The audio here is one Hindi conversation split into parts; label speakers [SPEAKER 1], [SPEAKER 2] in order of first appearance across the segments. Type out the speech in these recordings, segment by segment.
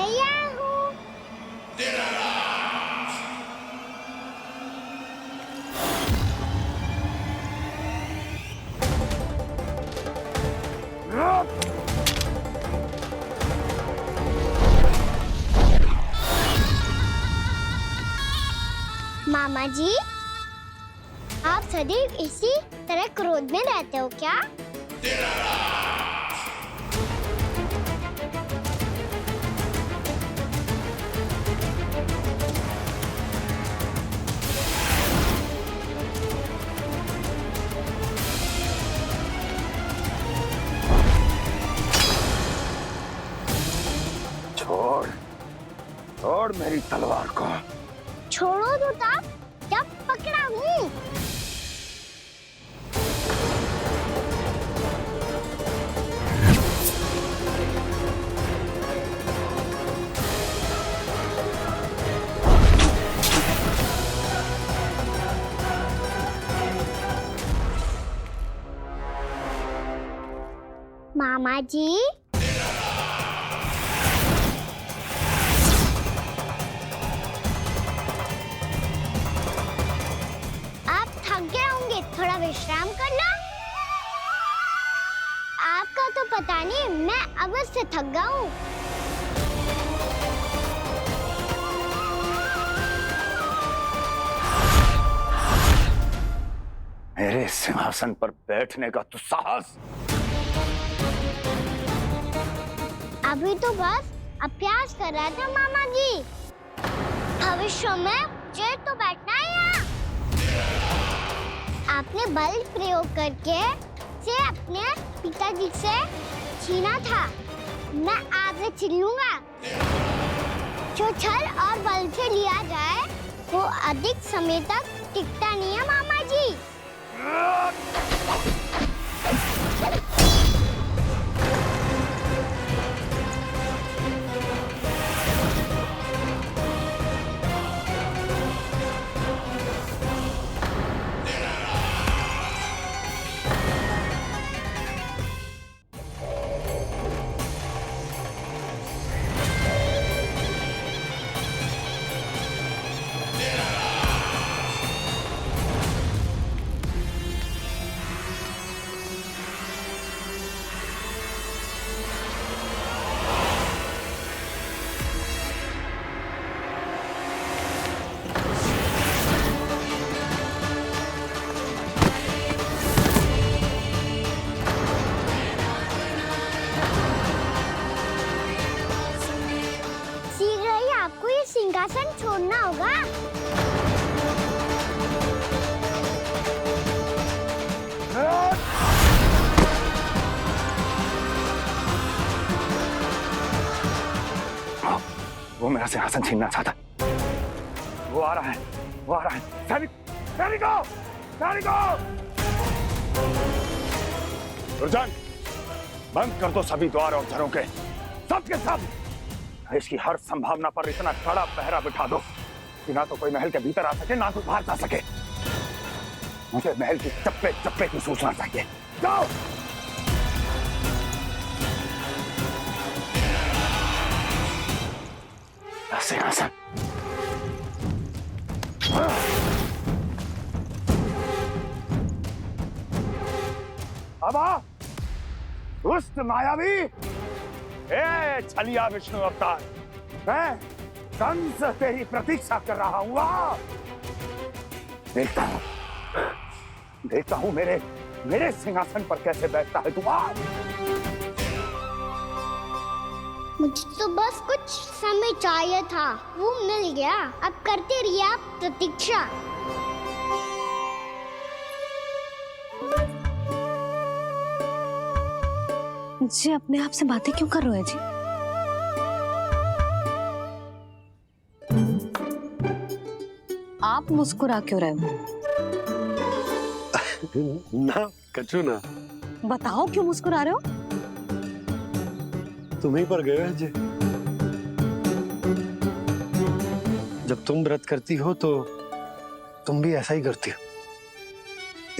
[SPEAKER 1] तैयार हूँ। मामा जी, आप सदैव इसी तरह क्रोध में रहते हो क्या?
[SPEAKER 2] छोड़, छोड़ मेरी तलवार को।
[SPEAKER 1] छोड़ो तो तब जब पकड़ा हूँ। मामा जी, आप थक गए होंगे, थोड़ा विश्राम कर लो। आपका तो पता नहीं, मैं अवश्य से थक गया हूँ।
[SPEAKER 2] मेरे सिंहासन पर बैठने का तू साहस?
[SPEAKER 1] अभी तो बस अभ्यास कर रहा था मामा जी। भविष्य में मुझे तो बैठना है यहाँ। आपने बल प्रयोग करके से अपने पिताजी से छीना था, मैं आपसे छीन लूंगा। जो छल और बल से लिया जाए वो अधिक समय तक टिकता नहीं है मामा जी। शीघ्र ही आपको ये सिंहासन छोड़ना होगा।
[SPEAKER 2] वो मेरा सिंहासन छीनना चाहता। वो आ रहा है, वो आ रहा है। सैनिक, सैनिकों, सैनिकों! दुर्जन, बंद कर दो सभी द्वार और घरों के, सब के सब। इसकी हर संभावना पर इतना कड़ा पहरा बिठा दो कि ना तो कोई महल के भीतर आ सके, ना कोई बाहर जा सके। मुझे महल की चप्पे चप्पे की सूचना चाहिए। जाओ। सिंहासन। अब आ, दुष्ट मायावी, ए छलिया विष्णु अवतार, मैं कंस तेरी प्रतीक्षा कर रहा हूँ। आ, देखता हूँ मेरे सिंहासन पर कैसे बैठता है तू। आ,
[SPEAKER 1] मुझे तो बस कुछ समय चाहिए था, वो मिल गया। अब करते रहिए आप प्रतीक्षा।
[SPEAKER 3] जी अपने आप से बातें क्यों कर रहे हो जी? आप मुस्कुरा क्यों रहे हो?
[SPEAKER 4] ना कचू ना।
[SPEAKER 3] बताओ क्यों मुस्कुरा रहे हो?
[SPEAKER 4] तुम्हीं पर गए हैं जी। जब तुम व्रत करती हो तो तुम भी ऐसा ही करती हो।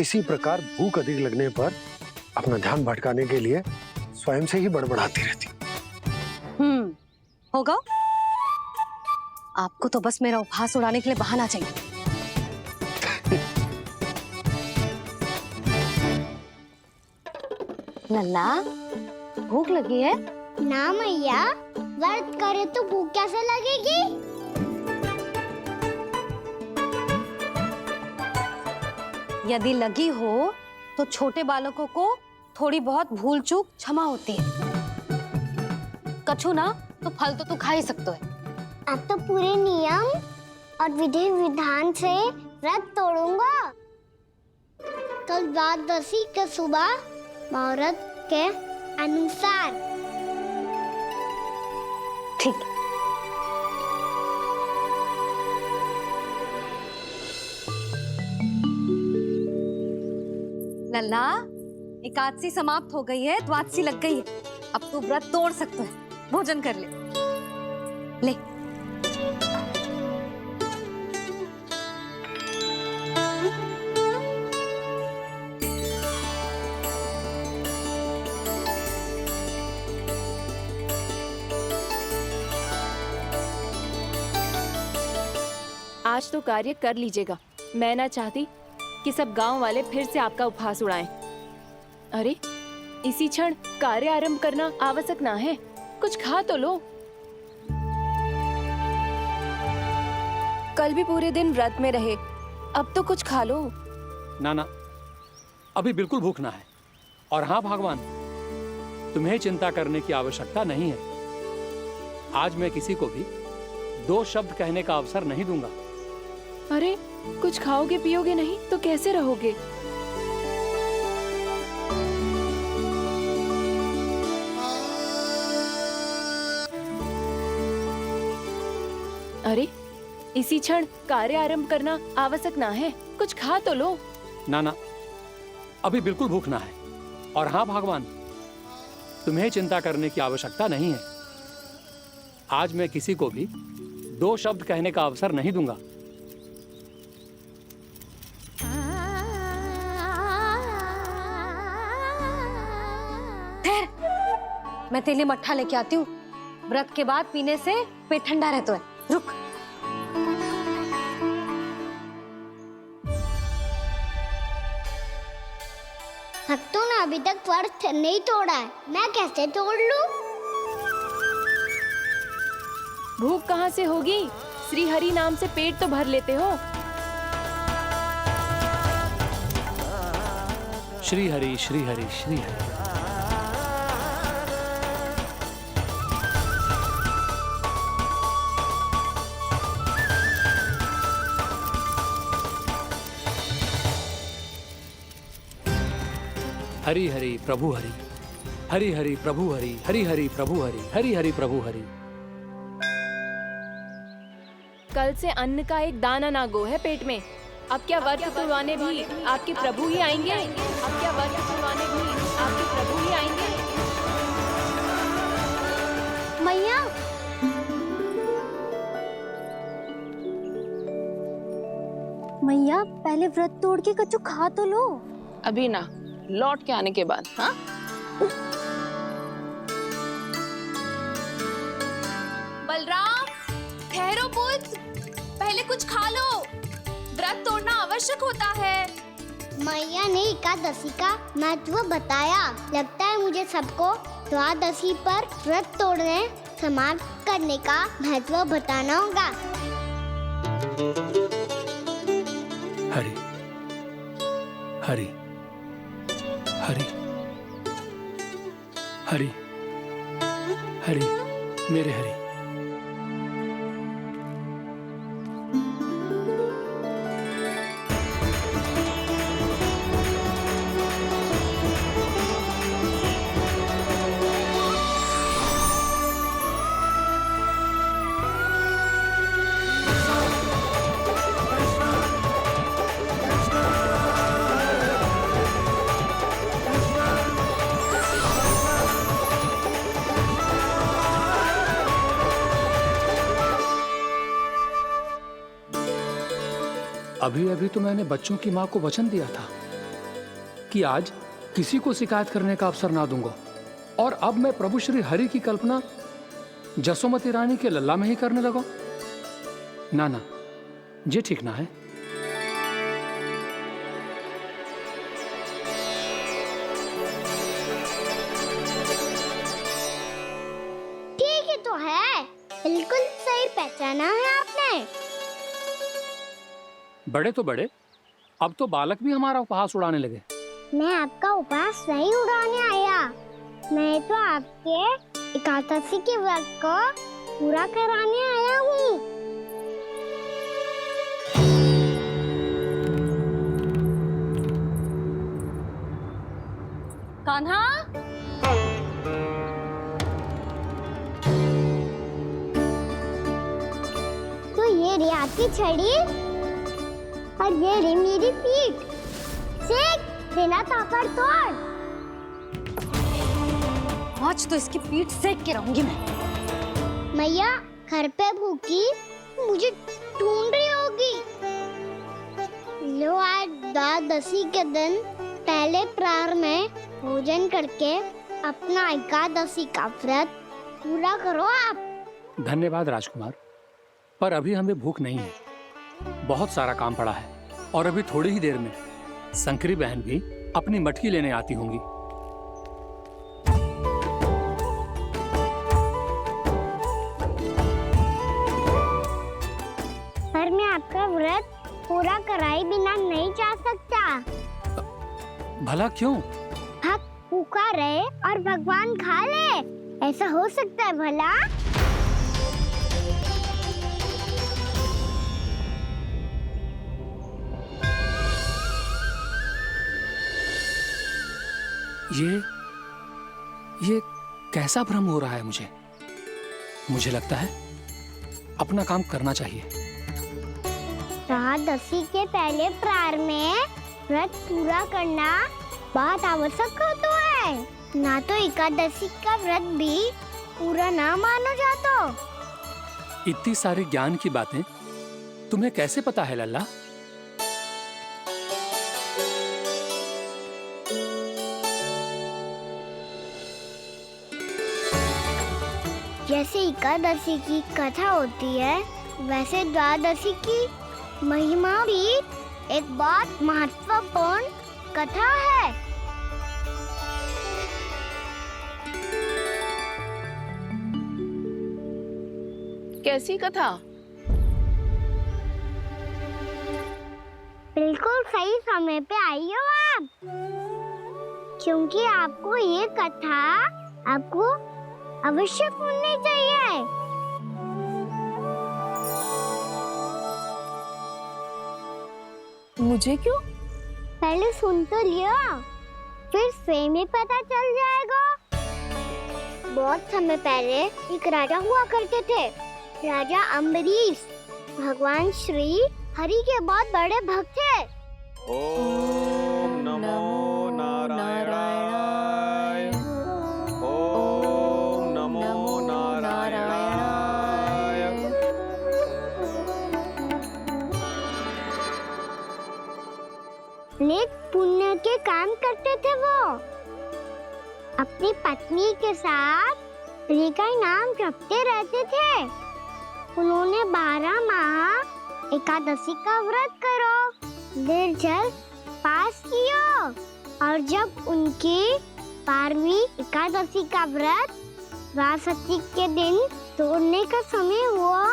[SPEAKER 4] इसी प्रकार भूख अधिक लगने पर अपना ध्यान भटकाने के लिए स्वयं से ही बड़बड़ाती रहती।
[SPEAKER 3] होगा? आपको तो बस मेरा उपहास उड़ाने के लिए बहाना चाहिए। लल्ला, भूख लगी है?
[SPEAKER 1] ना मैया, व्रत करे तो भूख कैसे लगेगी?
[SPEAKER 3] यदि लगी हो तो छोटे बालकों को थोड़ी बहुत भूल चूक क्षमा होती है। कछु ना तो फल तो तू खा ही सकते है।
[SPEAKER 1] अब तो पूरे नियम और विधि विधान से व्रत तोड़ूंगा। कल द्वादशी के सुबह मुहूर्त के अनुसार।
[SPEAKER 3] ठीक है। लल्ला, एकादशी समाप्त हो गई है, द्वादशी लग गई है। अब तू व्रत तोड़ सकता है। भोजन कर ले। ले।
[SPEAKER 5] आज तो कार्य कर लीजिएगा। मैं ना चाहती कि सब गांव वाले फिर से आपका उपहास उड़ाएं। अरे, इसी क्षण कार्य आरंभ करना आवश्यक ना है। कुछ खा तो लो। कल भी पूरे दिन व्रत में रहे, अब तो कुछ खा लो।
[SPEAKER 6] ना ना, अभी बिल्कुल भूख ना है। और हाँ भगवान, तुम्हें चिंता करने की आवश्यकता नहीं है। आज मैं किसी को भी 2 शब्द कहने का अवसर नहीं दूंगा।
[SPEAKER 5] अरे, कुछ खाओगे पियोगे नहीं तो कैसे रहोगे? अरे, इसी क्षण कार्य आरंभ करना आवश्यक ना है। कुछ खा तो लो।
[SPEAKER 6] ना ना, अभी बिल्कुल भूख ना है। और हाँ भगवान, तुम्हें चिंता करने की आवश्यकता नहीं है। आज मैं किसी को भी 2 शब्द कहने का अवसर नहीं दूंगा।
[SPEAKER 3] मैं तेरे लिए मट्ठा लेके आती हूँ। व्रत के बाद पीने से पेट ठंडा रहता है। रुक।
[SPEAKER 1] भक्तों ने अभी तक व्रत नहीं तोड़ा है, मैं कैसे तोड़ लूं?
[SPEAKER 5] भूख कहाँ से होगी? श्री हरि नाम से पेट तो भर लेते हो।
[SPEAKER 6] श्री हरि श्री हरि श्री हरि। हरि हरि प्रभु हरि, हरि हरि प्रभु हरि, हरि हरि प्रभु हरि, हरि हरि प्रभु हरि।
[SPEAKER 5] कल से अन्न का एक दाना ना गो है पेट में। अब क्या व्रत तुड़वाने भी आपके प्रभु ही आएंगे? अब क्या व्रत तुड़वाने भी आपके प्रभु ही आएंगे?
[SPEAKER 1] मैया, मैया पहले व्रत तोड़ के कछु खा तो लो।
[SPEAKER 7] अभी ना, लौट के आने के बाद। हाँ,
[SPEAKER 8] बलराम, ठहरो पुत्र, पहले कुछ खा लो। व्रत तोड़ना आवश्यक होता है।
[SPEAKER 1] मैया ने एकादशी का महत्व बताया। लगता है मुझे सबको द्वादशी पर व्रत तोड़ने समाप्त करने का महत्व बताना होगा।
[SPEAKER 6] हरि हरि हरि हरि हरि, मेरे हरि। अभी अभी तो मैंने बच्चों की मां को वचन दिया था कि आज किसी को शिकायत करने का अवसर ना दूंगा, और अब मैं प्रभु श्री हरि की कल्पना जसोमती रानी के लल्ला में ही करने लगो? ना ना, ये ठीक ना है।
[SPEAKER 1] ठीक ही तो है, बिल्कुल सही पहचाना है आपने।
[SPEAKER 6] बड़े तो बड़े, अब तो बालक भी हमारा उपहास उड़ाने लगे।
[SPEAKER 1] मैं आपका उपहास नहीं उड़ाने आया, मैं तो आपके एकादशी के व्रत को पूरा कराने आया हूँ।
[SPEAKER 3] कान्हा,
[SPEAKER 1] तो ये रे आपकी छड़ी और ये रे मेरी पीठ, सेक देना तापर तोड़।
[SPEAKER 3] आज तो इसकी पीठ सेक के रहूंगी मैं।
[SPEAKER 1] मैया घर पे भूखी मुझे ढूंढ रही होगी। लो आज द्वादशी के दिन पहले प्रहर में भोजन करके अपना एकादशी का व्रत पूरा करो आप।
[SPEAKER 6] धन्यवाद राजकुमार, पर अभी हमें भूख नहीं है। बहुत सारा काम पड़ा है और अभी थोड़ी ही देर में शंकरी बहन भी अपनी मटकी लेने आती होंगी।
[SPEAKER 1] पर मैं आपका व्रत पूरा कराए बिना नहीं जा सकता।
[SPEAKER 6] भला क्यों?
[SPEAKER 1] भक्त भूखा रहे और भगवान खा ले, ऐसा हो सकता है भला?
[SPEAKER 6] ये कैसा भ्रम हो रहा है मुझे? मुझे लगता है अपना काम करना चाहिए।
[SPEAKER 1] द्वादशी के पहले प्रहर में व्रत पूरा करना बहुत आवश्यक होता है, ना तो एकादशी का व्रत भी पूरा ना मानो जातो।
[SPEAKER 6] इतनी सारी ज्ञान की बातें तुम्हें कैसे पता है लल्ला?
[SPEAKER 1] जैसे एकादशी की कथा होती है, वैसे द्वादशी की महिमा भी एक बहुत महत्वपूर्ण कथा है।
[SPEAKER 7] कैसी कथा?
[SPEAKER 1] बिल्कुल सही समय पे आई हो आप, क्योंकि आपको ये कथा आपको अवश्य सुननी चाहिए।
[SPEAKER 7] मुझे क्यों?
[SPEAKER 1] पहले सुन तो लियो, फिर स्वयं ही पता चल जाएगा। बहुत समय पहले एक राजा हुआ करते थे, राजा अम्बरीश। भगवान श्री हरि के बहुत बड़े भक्त थे।
[SPEAKER 9] ओम नमो नारायणाय। ओम नमो नारायणाय।
[SPEAKER 1] नेक पुण्य के काम करते थे वो। अपनी पत्नी के साथ हरि का नाम जपते रहते थे। उन्होंने 12 माह एकादशी का व्रत करो निर्जल पास किया, और जब उनकी 12वीं एकादशी का व्रत द्वादशी के दिन तोड़ने का समय हुआ,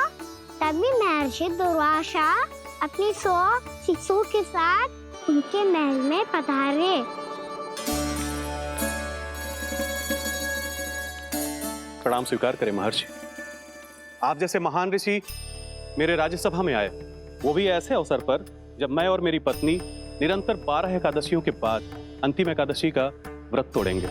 [SPEAKER 1] तभी महर्षि दुर्वासा अपनी 100 शिष्यों के साथ उनके महल में पधारे।
[SPEAKER 9] प्रणाम स्वीकार करें महर्षि। आप जैसे महान ऋषि मेरे राज्यसभा में आए, वो भी ऐसे अवसर पर जब मैं और मेरी पत्नी निरंतर 12 एकादशियों के बाद अंतिम एकादशी का व्रत तोड़ेंगे।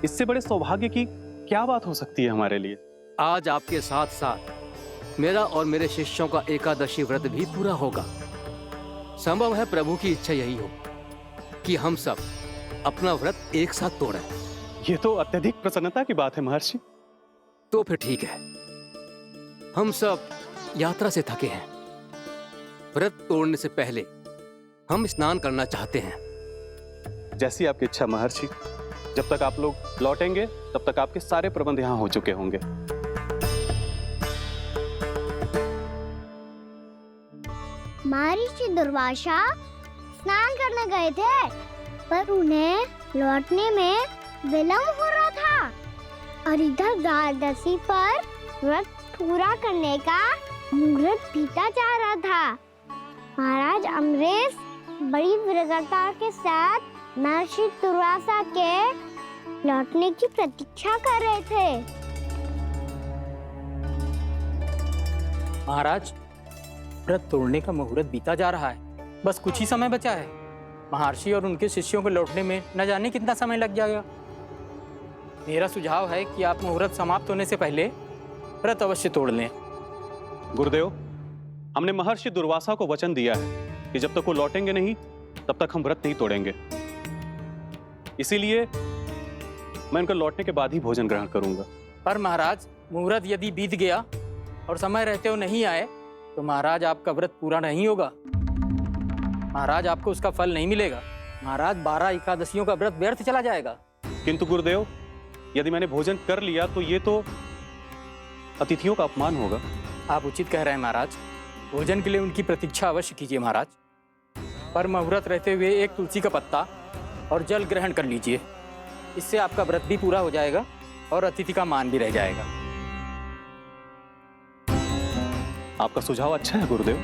[SPEAKER 9] इससे बड़े सौभाग्य की क्या बात हो सकती है हमारे लिए?
[SPEAKER 10] आज आपके साथ साथ मेरा और मेरे शिष्यों का एकादशी व्रत भी पूरा होगा। संभव है प्रभु की इच्छा यही हो कि हम सब अपना व्रत एक साथ तोड़ें।
[SPEAKER 9] ये तो अत्यधिक प्रसन्नता की बात है महर्षि।
[SPEAKER 10] तो फिर ठीक है, हम सब यात्रा से थके हैं। व्रत तोड़ने से पहले हम स्नान करना चाहते हैं।
[SPEAKER 9] जैसी आपकी इच्छा महर्षि। जब तक आप लोग लौटेंगे तब तक आपके सारे प्रबंध यहाँ हो चुके होंगे।
[SPEAKER 1] महर्षि दुर्वासा स्नान करने गए थे, पर उन्हें लौटने में विलंब हो रहा था और इधर द्वादशी पर व्रत पूरा करने का मुहूर्त बीता जा रहा था। महाराज अम्बरीश बड़ी विरगता के साथ महर्षि दुर्वासा के लौटने की प्रतीक्षा कर रहे थे।
[SPEAKER 11] महाराज, व्रत तोड़ने का मुहूर्त बीता जा रहा है, बस कुछ ही समय बचा है। महर्षि और उनके शिष्यों को लौटने में न जाने कितना समय लग जाएगा। मेरा सुझाव है कि आप मुहूर्त समाप्त होने से पहले व्रत अवश्य तोड़ लें।
[SPEAKER 9] गुरुदेव, हमने महर्षि दुर्वासा को वचन दिया है कि जब तक वो लौटेंगे नहीं तब तक हम व्रत नहीं तोड़ेंगे। इसीलिए मैं उनका लौटने के बाद ही भोजन ग्रहण करूंगा।
[SPEAKER 11] पर महाराज, मुहूर्त यदि बीत गया और समय रहते हो नहीं आए तो महाराज आपका व्रत पूरा नहीं होगा। महाराज, आपको उसका फल नहीं मिलेगा। महाराज, 12 एकादशियों का व्रत व्यर्थ चला जाएगा।
[SPEAKER 9] किंतु गुरुदेव, यदि मैंने भोजन कर लिया तो ये तो अतिथियों का अपमान होगा।
[SPEAKER 11] आप उचित कह रहे हैं महाराज, भोजन के लिए उनकी प्रतीक्षा अवश्य कीजिए महाराज। पर मुहूर्त रहते हुए एक तुलसी का पत्ता और जल ग्रहण कर लीजिए, इससे आपका व्रत भी पूरा हो जाएगा और अतिथि का मान भी रह जाएगा।
[SPEAKER 9] आपका सुझाव अच्छा है गुरुदेव।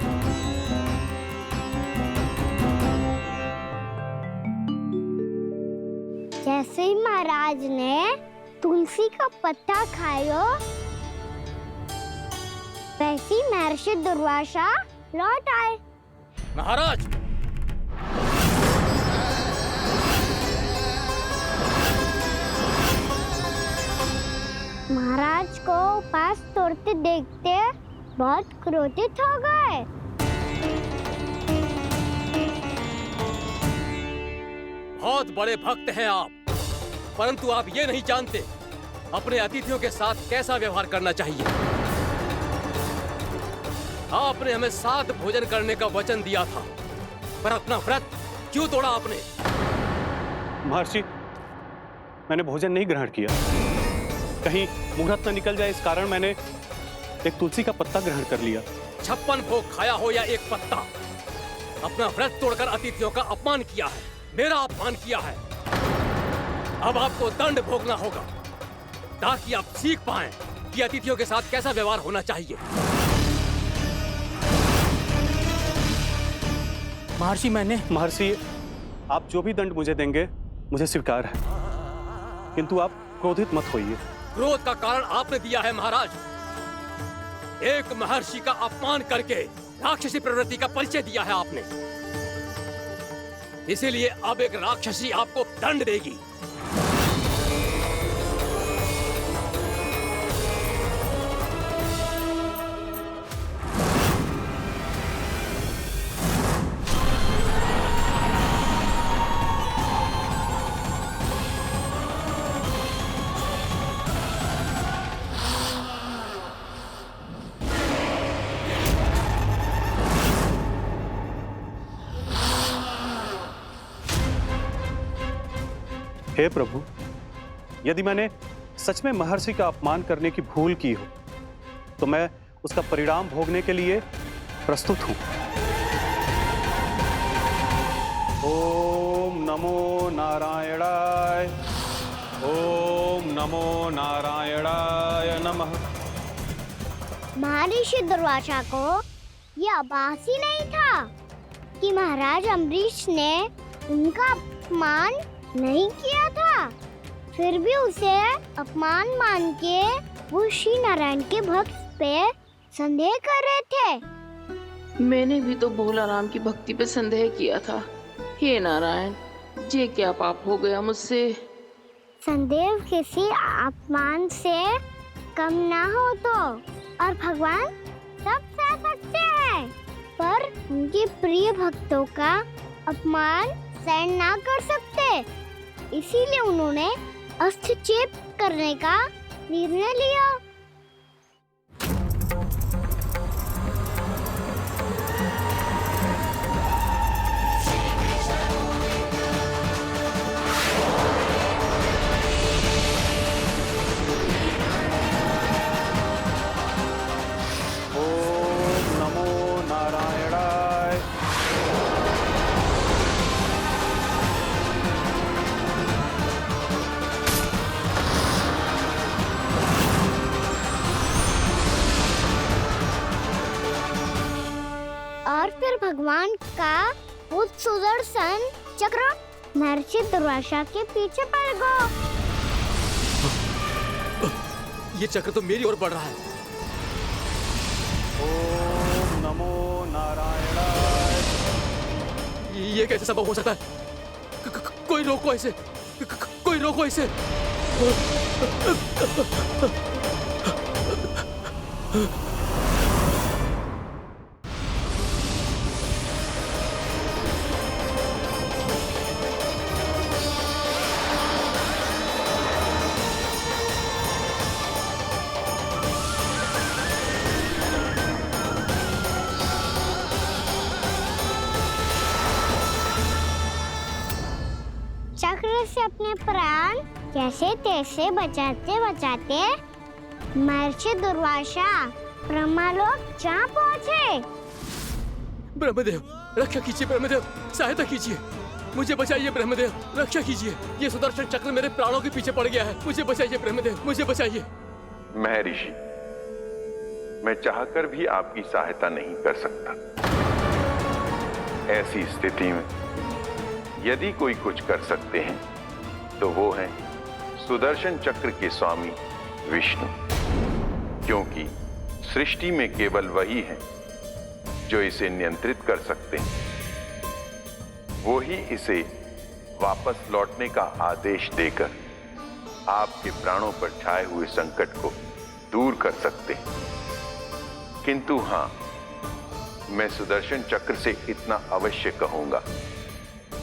[SPEAKER 1] जैसे ही महाराज ने तुलसी का पत्ता खाया, वैसे ही महर्षि दुर्वासा लौट आए।
[SPEAKER 10] महाराज,
[SPEAKER 1] महाराज को उपास तोड़ते देखते बहुत क्रोधित हो गए।
[SPEAKER 10] बहुत बड़े भक्त हैं आप, परंतु आप ये नहीं जानते अपने अतिथियों के साथ कैसा व्यवहार करना चाहिए। आपने हमें साथ भोजन करने का वचन दिया था, पर अपना व्रत क्यों तोड़ा आपने?
[SPEAKER 9] महर्षि, मैंने भोजन नहीं ग्रहण किया। कहीं मुहूर्त न निकल जाए इस कारण मैंने एक तुलसी का पत्ता ग्रहण कर लिया।
[SPEAKER 10] 56 भोग खाया हो या एक पत्ता, अपना व्रत तोड़कर अतिथियों का अपमान किया है, मेरा अपमान किया है। अब आपको दंड भोगना होगा ताकि आप सीख पाएं कि अतिथियों के साथ कैसा व्यवहार होना चाहिए।
[SPEAKER 9] महर्षि, आप जो भी दंड मुझे देंगे मुझे स्वीकार है, किंतु आप क्रोधित मत होइए।
[SPEAKER 10] क्रोध का कारण आपने दिया है महाराज। एक महर्षि का अपमान करके राक्षसी प्रवृत्ति का परिचय दिया है आपने, इसीलिए अब एक राक्षसी आपको दंड देगी।
[SPEAKER 9] हे प्रभु, यदि मैंने सच में महर्षि का अपमान करने की भूल की हो तो मैं उसका परिणाम भोगने के लिए प्रस्तुत हूं। ओम नमो नारायणाय, ओम नमो नारायणाय नमः।
[SPEAKER 1] महर्षि दुर्वासा को यह आभास ही नहीं था कि महाराज अम्बरीश ने उनका अपमान नहीं किया था। फिर भी उसे अपमान मान के वो श्री नारायण के भक्त पे संदेह कर रहे थे।
[SPEAKER 7] मैंने भी तो भोला राम की भक्ति पे संदेह किया था। हे नारायण, ये क्या पाप हो गया मुझसे?
[SPEAKER 1] संदेह किसी अपमान से कम ना हो तो, और भगवान सब सह सकते हैं, पर उनके प्रिय भक्तों का अपमान सहन ना कर सकते। इसीलिए उन्होंने हस्तक्षेप करने का निर्णय लिया।
[SPEAKER 9] ओम नमो नारायणाय,
[SPEAKER 1] और फिर भगवान का वो सुदर्शन चक्र महर्षि दुर्वासा के पीछे पड़ गया।
[SPEAKER 10] ये चक्र तो मेरी ओर बढ़ रहा है।
[SPEAKER 9] ओम नमो नारायणाय।
[SPEAKER 10] ये कैसे संभव हो सकता है? कोई रोको इसे, कोई रोको इसे।
[SPEAKER 1] चक्र से अपने प्राण कैसे तैसे बचाते बचाते महर्षि दुर्वासा ब्रह्मलोक जहाँ पहुँचे।
[SPEAKER 10] ब्रह्मदेव रक्षा कीजिए, ब्रह्मदेव सहायता कीजिए, मुझे बचाइए ब्रह्मदेव, रक्षा कीजिए। ये सुदर्शन चक्र मेरे प्राणों के पीछे पड़ गया है, मुझे बचाइए ब्रह्मदेव, मुझे बचाइए।
[SPEAKER 12] महर्षि, मैं चाहकर भी आपकी सहायता नहीं कर सकता। ऐसी स्थिति में यदि कोई कुछ कर सकते हैं तो वो है सुदर्शन चक्र के स्वामी विष्णु, क्योंकि सृष्टि में केवल वही है जो इसे नियंत्रित कर सकते हैं। वो ही इसे वापस लौटने का आदेश देकर आपके प्राणों पर छाए हुए संकट को दूर कर सकते हैं। किंतु हां, मैं सुदर्शन चक्र से इतना अवश्य कहूंगा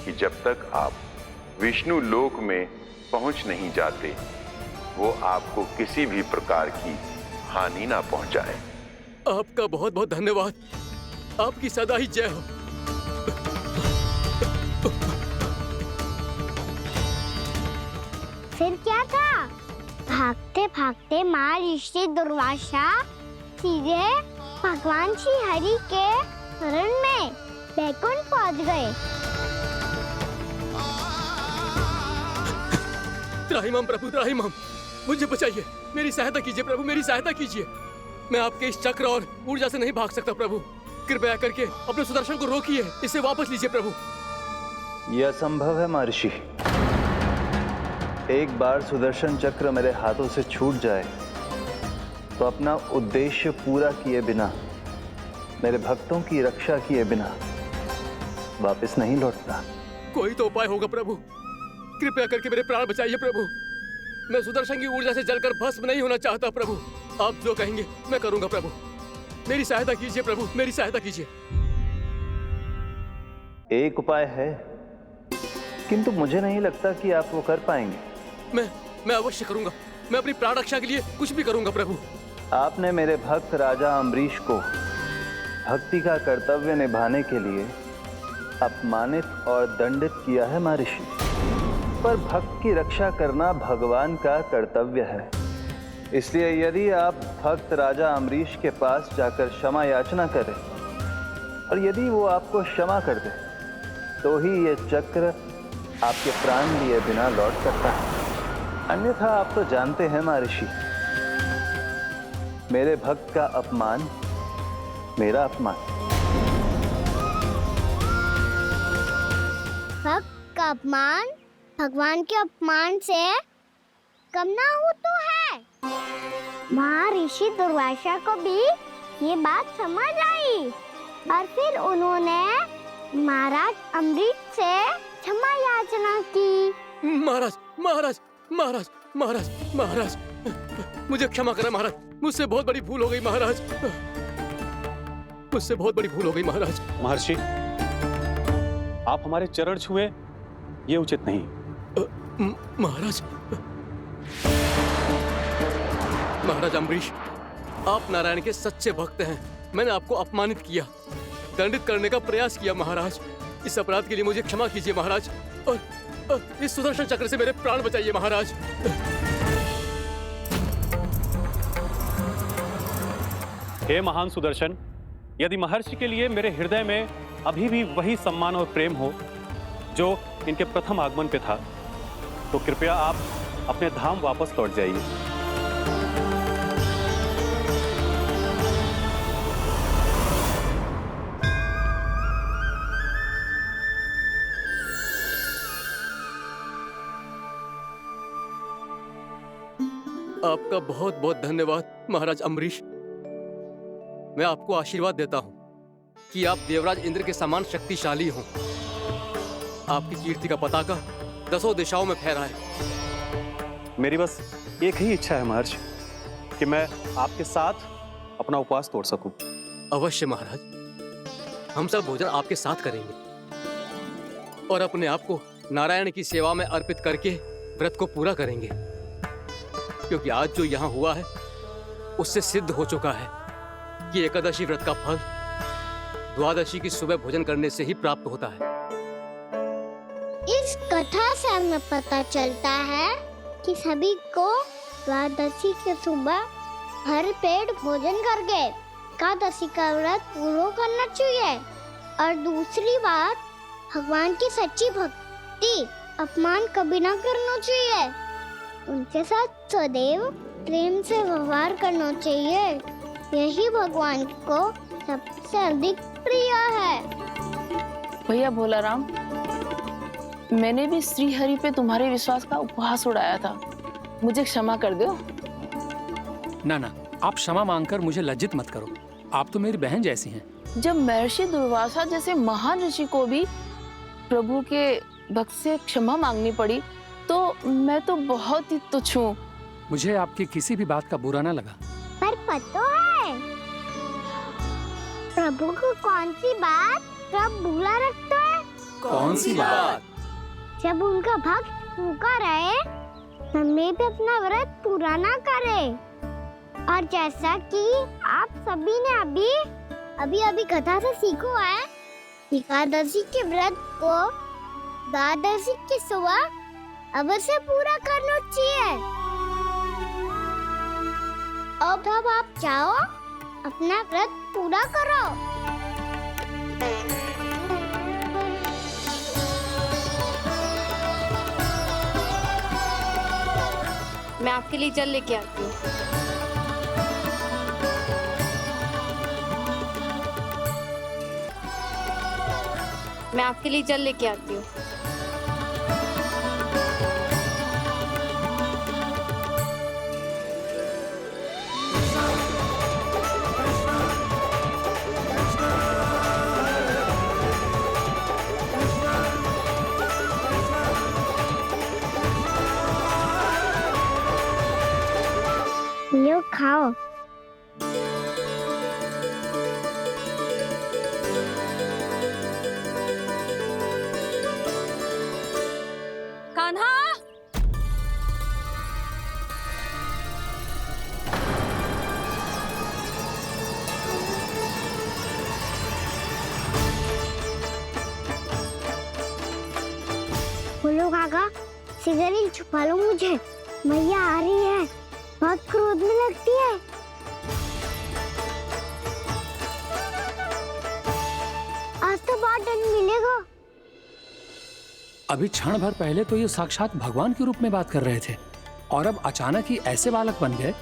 [SPEAKER 12] कि जब तक आप विष्णु लोक में पहुंच नहीं जाते, वो आपको किसी भी प्रकार की हानि ना पहुंचाए।
[SPEAKER 10] आपका बहुत बहुत धन्यवाद, आपकी सदा ही जय हो।
[SPEAKER 1] फिर क्या था? भागते भागते महर्षि दुर्वासा सीधे भगवान श्री हरि के शरण में बैकुंठ पहुंच गए।
[SPEAKER 10] त्राहिमाम प्रभु, त्राहिमाम, मुझे बचाइए, मेरी सहायता कीजिए प्रभु, मेरी सहायता कीजिए। मैं आपके इस चक्र और ऊर्जा से नहीं भाग सकता प्रभु, कृपया करके अपने सुदर्शन को रोकिए, इसे वापस लीजिए प्रभु।
[SPEAKER 13] यह असंभव है महर्षि। एक बार सुदर्शन चक्र मेरे हाथों से छूट जाए तो अपना उद्देश्य पूरा किए बिना, मेरे भक्तों की रक्षा किए बिना वापस नहीं लौटता।
[SPEAKER 10] कोई तो उपाय होगा प्रभु, कृपया करके मेरे प्राण बचाइए प्रभु। मैं सुदर्शन की ऊर्जा से जलकर भस्म नहीं होना चाहता प्रभु। आप जो कहेंगे मैं करूंगा प्रभु, मेरी सहायता कीजिए प्रभु, मेरी सहायता कीजिए।
[SPEAKER 13] एक उपाय है, किंतु मुझे नहीं लगता कि आप वो कर पाएंगे।
[SPEAKER 10] मैं अवश्य करूंगा, मैं अपनी प्राण रक्षा के लिए कुछ भी करूंगा प्रभु।
[SPEAKER 13] आपने मेरे भक्त राजा अम्बरीश को भक्ति का कर्तव्य निभाने के लिए अपमानित और दंडित किया है महर्षि, पर भक्त की रक्षा करना भगवान का कर्तव्य है। इसलिए यदि आप भक्त राजा अम्बरीश के पास जाकर क्षमा याचना करें और यदि वो आपको क्षमा कर दे तो ही ये चक्र आपके प्राण लिए बिना लौट सकता है। अन्यथा आप तो जानते हैं महर्षि, मेरे भक्त का अपमान मेरा अपमान।
[SPEAKER 1] भक्त का अपमान भगवान के अपमान से कम ना हो तो है। महर्षि दुर्वासा को भी ये बात समझ आई और फिर उन्होंने महाराज अम्बरीश से क्षमा याचना की।
[SPEAKER 10] महाराज महाराज महाराज महाराज महाराज, मुझे क्षमा करें महाराज, मुझसे बहुत बड़ी भूल हो गई महाराज, मुझसे बहुत बड़ी भूल हो गई महाराज।
[SPEAKER 9] महर्षि, आप हमारे चरण छुए ये उचित नहीं।
[SPEAKER 10] महाराज, महाराज अम्बरीश, आप नारायण के सच्चे भक्त हैं। मैंने आपको अपमानित किया, दंडित करने का प्रयास किया महाराज। इस अपराध के लिए मुझे क्षमा कीजिए महाराज, और इस सुदर्शन चक्र से मेरे प्राण बचाइए महाराज।
[SPEAKER 9] हे महान सुदर्शन, यदि महर्षि के लिए मेरे हृदय में अभी भी वही सम्मान और प्रेम हो जो इनके प्रथम आगमन पे था, तो कृपया आप अपने धाम वापस लौट जाइए।
[SPEAKER 10] आपका बहुत बहुत धन्यवाद महाराज अम्बरीश। मैं आपको आशीर्वाद देता हूँ कि आप देवराज इंद्र के समान शक्तिशाली हों। आपकी कीर्ति का पताका 10 दिशाओं में फहराए।
[SPEAKER 9] मेरी बस एक ही इच्छा है महर्षि कि मैं आपके साथ अपना उपवास तोड़ सकूं।
[SPEAKER 10] अवश्य महाराज, हम सब भोजन आपके साथ करेंगे और अपने आप को नारायण की सेवा में अर्पित करके व्रत को पूरा करेंगे, क्योंकि आज जो यहाँ हुआ है उससे सिद्ध हो चुका है कि एकादशी व्रत का फल द्वादशी की सुबह भोजन करने से ही प्राप्त होता है।
[SPEAKER 1] इस कथा से हमें पता चलता है कि सभी को द्वादशी के सुबह भर पेट भोजन करके एकादशी का व्रत पूरा करना चाहिए। और दूसरी बात, भगवान की सच्ची भक्ति अपमान कभी ना करना चाहिए। उनके साथ सदैव प्रेम से व्यवहार करना चाहिए। यही भगवान को सबसे अधिक प्रिय है।
[SPEAKER 7] भैया भोलाराम, मैंने भी श्री हरि पे तुम्हारे विश्वास का उपहास उड़ाया था, मुझे क्षमा कर दो।
[SPEAKER 6] ना ना, आप क्षमा मांगकर मुझे लज्जित मत करो। आप तो मेरी बहन जैसी हैं।
[SPEAKER 7] जब महर्षि दुर्वासा जैसे महान ऋषि को भी प्रभु के भक्त से क्षमा मांगनी पड़ी, तो मैं तो बहुत ही तुच्छ हूँ।
[SPEAKER 6] मुझे आपकी किसी भी बात का बुरा ना लगा।
[SPEAKER 1] पर पता है प्रभु को कौन सी बात कब बुरा रखता है?
[SPEAKER 6] कौन सी बात?
[SPEAKER 1] जब उनका भक्त भूखा रहे, समय पे अपना व्रत पूरा ना करे। और जैसा कि आप सभी ने अभी कथा से सीखो है, एकादशी के व्रत को द्वादशी की सुबह अवश्य पूरा करना चाहिए। अब आप जाओ, अपना व्रत पूरा करो।
[SPEAKER 3] मैं आपके लिए जल लेके आती हूँ। मैं आपके लिए जल लेके आती हूँ।
[SPEAKER 1] ये खाओ।
[SPEAKER 3] कान्हा,
[SPEAKER 1] बोलो काका, सिगरेट छुपा लो मुझे, मैया आ रही है, बहुत क्रोध में लगती है। आज तो बहुत दंड मिलेगा।
[SPEAKER 6] अभी क्षण भर पहले तो ये साक्षात भगवान के रूप में बात कर रहे थे, और अब अचानक ही ऐसे बालक बन गए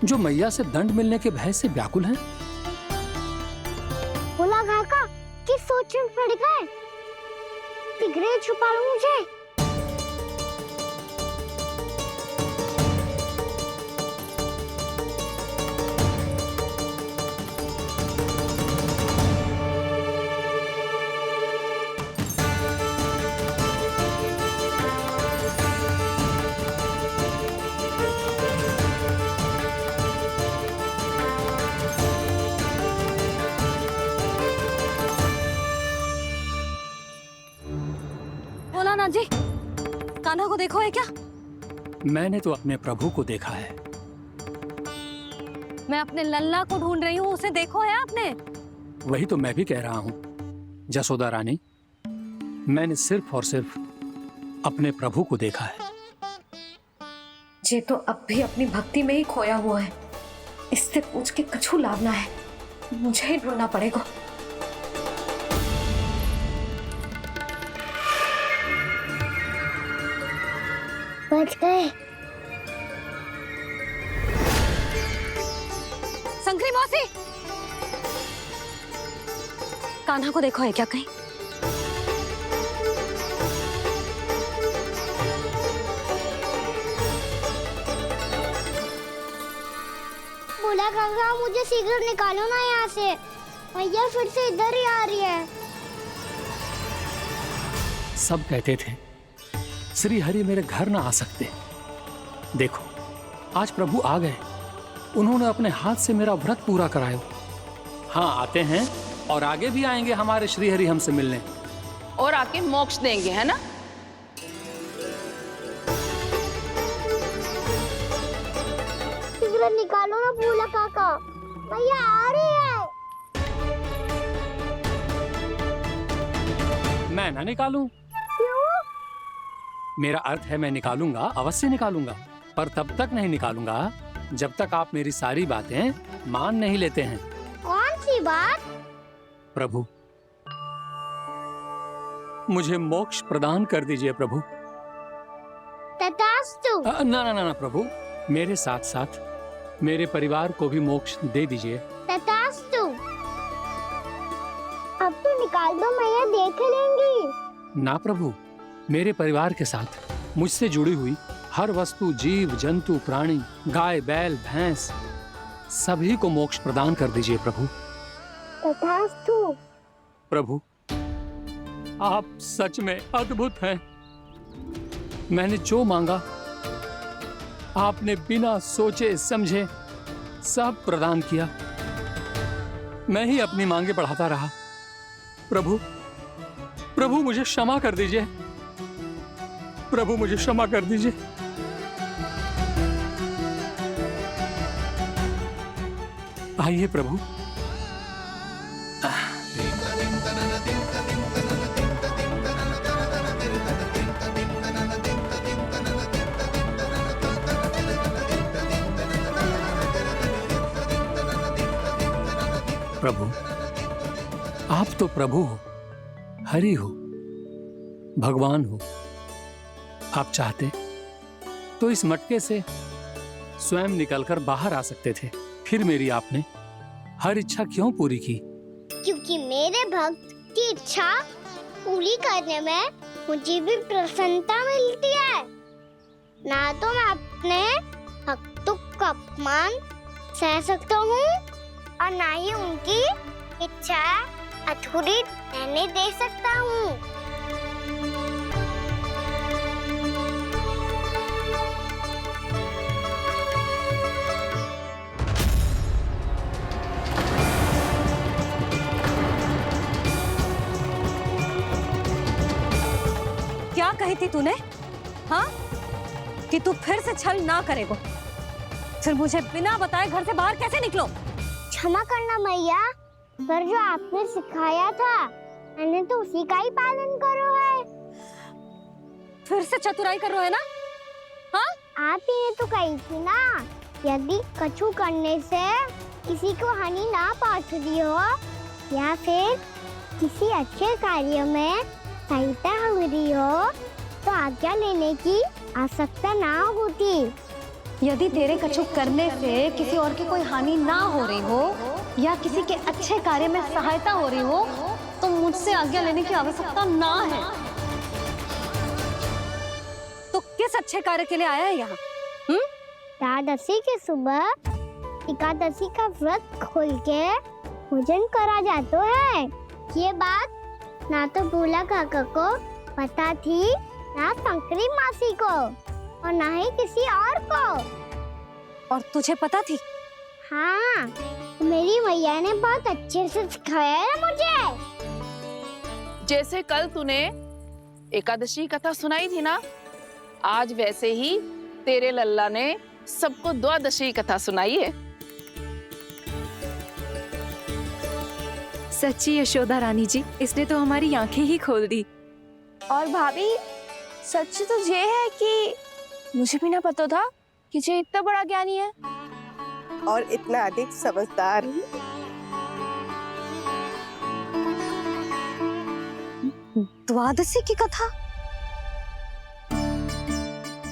[SPEAKER 6] जो मैया से दंड मिलने के भय से व्याकुल हैं।
[SPEAKER 1] बोला काका, किस सोच में पड़ गए? सिगरेट छुपा लो मुझे।
[SPEAKER 3] भोलानाथ जी, कान्हा को देखो है क्या?
[SPEAKER 6] मैंने तो अपने प्रभु को देखा है।
[SPEAKER 3] मैं अपने लल्ला को ढूंढ रही हूँ, उसे देखो है आपने?
[SPEAKER 6] वही तो मैं भी कह रहा हूँ जसोदा रानी, मैंने सिर्फ और सिर्फ अपने प्रभु को देखा है।
[SPEAKER 3] ये तो अब भी अपनी भक्ति में ही खोया हुआ है। इससे पूछ के कछु लाभ ना है, मुझे ही ढूंढना पड़ेगा।
[SPEAKER 1] बच गए।
[SPEAKER 3] संकरी मौसी, कान्हा को देखो है क्या कहीं?
[SPEAKER 1] भोला काका मुझे शीघ्र निकालो ना यहाँ से। मैया फिर से इधर ही आ रही है।
[SPEAKER 6] सब कहते थे श्री हरि मेरे घर ना आ सकते। देखो आज प्रभु आ गए, उन्होंने अपने हाथ से मेरा व्रत पूरा कराया। हाँ आते हैं और आगे भी आएंगे हमारे श्री हरि हमसे मिलने
[SPEAKER 7] और आके मोक्ष देंगे, है ना?
[SPEAKER 1] शीघ्र निकालो ना भोला काका, मैया आ रही है।
[SPEAKER 6] मैं ना निकालूं?
[SPEAKER 1] क्यों?
[SPEAKER 6] मेरा अर्थ है मैं निकालूंगा, अवश्य निकालूंगा, पर तब तक नहीं निकालूंगा जब तक आप मेरी सारी बातें मान नहीं लेते हैं।
[SPEAKER 1] कौन सी बात?
[SPEAKER 6] प्रभु मुझे मोक्ष प्रदान कर दीजिए प्रभु।
[SPEAKER 1] तथास्तु।
[SPEAKER 6] ना ना ना ना प्रभु, मेरे साथ साथ मेरे परिवार को भी मोक्ष दे दीजिए।
[SPEAKER 1] तथास्तु। अब तो निकाल दो, मैया देख लेंगी।
[SPEAKER 6] ना प्रभु, मेरे परिवार के साथ मुझसे जुड़ी हुई हर वस्तु, जीव जंतु, प्राणी, गाय बैल भैंस, सभी को मोक्ष प्रदान कर दीजिए प्रभु।
[SPEAKER 1] तथास्तु।
[SPEAKER 6] प्रभु आप सच में अद्भुत हैं। मैंने जो मांगा आपने बिना सोचे समझे सब प्रदान किया। मैं ही अपनी मांगे बढ़ाता रहा। प्रभु प्रभु मुझे क्षमा कर दीजिए, प्रभु मुझे क्षमा कर दीजिए। आइए प्रभु। प्रभु आप तो प्रभु हो, हरि हो, भगवान हो। आप चाहते तो इस मटके से स्वयं निकलकर बाहर आ सकते थे, फिर मेरी आपने हर इच्छा क्यों पूरी की?
[SPEAKER 1] क्योंकि मेरे भक्त की इच्छा पूरी करने में मुझे भी प्रसन्नता मिलती है। ना तो मैं अपने भक्तों का अपमान सह सकता हूँ और ना ही उनकी इच्छा अधूरी रहने दे सकता हूँ।
[SPEAKER 3] क्या कही थी तूने? हाँ, कि तू फिर से छल ना करेगा। फिर मुझे बिना बताए घर से बाहर कैसे निकलो?
[SPEAKER 1] क्षमा करना मैया, पर जो आपने सिखाया था मैंने तो उसी का ही पालन करो है।
[SPEAKER 3] फिर से चतुराई कर रहे हो है ना? हाँ?
[SPEAKER 1] आप ही ने तो कही थी ना, यदि कछु करने से किसी को हानि ना पहुंच रही हो या फिर किसी अच्छे कार्य में सहायता हो रही हो तो आज्ञा लेने की आवश्यकता ना होती।
[SPEAKER 3] यदि तेरे कछु करने से किसी और की कोई हानि ना हो रही हो या किसी के अच्छे कार्य में सहायता हो रही हो तो मुझसे आज्ञा लेने की आवश्यकता ना है। तो किस अच्छे कार्य के लिए आया है यहाँ?
[SPEAKER 1] द्वादशी के सुबह एकादशी का व्रत खोल के भोजन करा जाता है। ये बात ना तो भोला काका को पता थी, ना शंकरी मासी को और ना ही किसी और को।
[SPEAKER 3] और तुझे पता थी?
[SPEAKER 1] हाँ, मेरी मैया ने बहुत अच्छे से सिखाया है मुझे।
[SPEAKER 7] जैसे कल तूने एकादशी कथा सुनाई थी ना, आज वैसे ही तेरे लल्ला ने सबको द्वादशी कथा सुनाई है।
[SPEAKER 5] सच्ची यशोदा रानी जी, इसने तो हमारी आंखें ही खोल दी।
[SPEAKER 8] और भाभी सच तो ये है कि मुझे भी ना पता था कि ये इतना बड़ा ज्ञानी है
[SPEAKER 14] और इतना अधिक समझदार।
[SPEAKER 3] द्वादशी की कथा?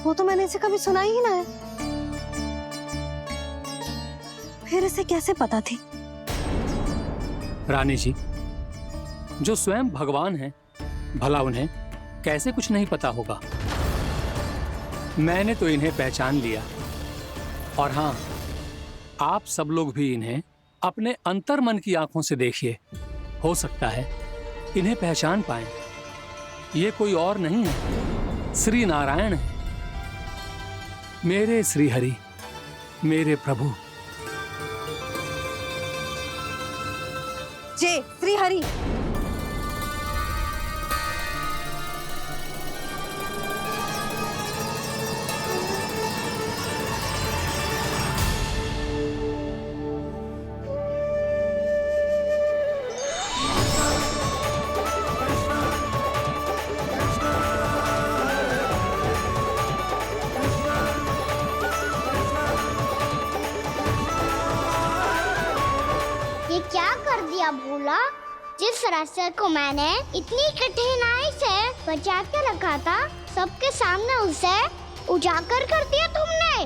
[SPEAKER 3] वो तो मैंने इसे कभी सुना ही ना है। फिर इसे कैसे पता थी?
[SPEAKER 6] रानी जी, जो स्वयं भगवान हैं, भला उन्हें कैसे कुछ नहीं पता होगा। मैंने तो इन्हें पहचान लिया। और हाँ, आप सब लोग भी इन्हें अपने अंतर मन की आंखों से देखिए। हो सकता है इन्हें पहचान पाएं। ये कोई और नहीं है, श्री नारायण है, मेरे श्री हरि, मेरे प्रभु।
[SPEAKER 14] जय श्री हरि।
[SPEAKER 1] ये क्या कर दिया भोला? जिस रास्ते को मैंने इतनी कठिनाई से बचा के रखा था, सबके सामने उसे उजागर कर दिया तुमने।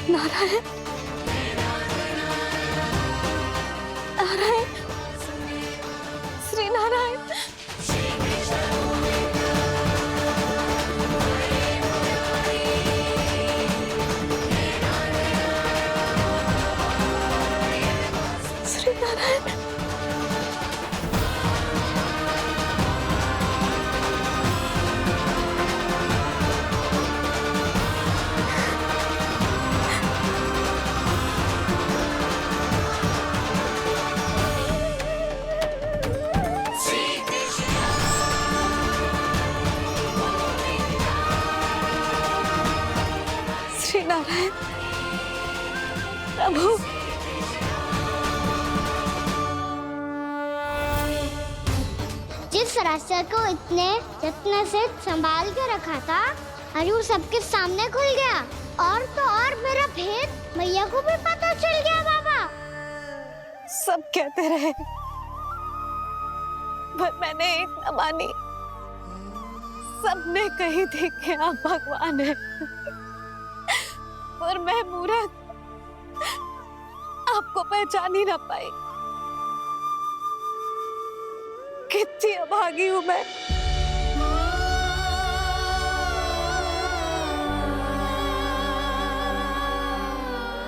[SPEAKER 3] नारायण, नारायण, श्री नारायण। श्री नारायण। श्री नारायण प्रभु।
[SPEAKER 1] जिस रास्ते को इतने जत्न से संभाल के रखा था, आज वो सबके सामने खुल गया। और तो और मेरा भेद मैया को भी पता चल गया बाबा।
[SPEAKER 14] सब कहते रहे, पर मैंने एक न मानी। सबने कही थी कि आप भगवान हैं, पर मैं मूर्ख आपको पहचान ही ना पाई। कितनी अभागी हूं मैं।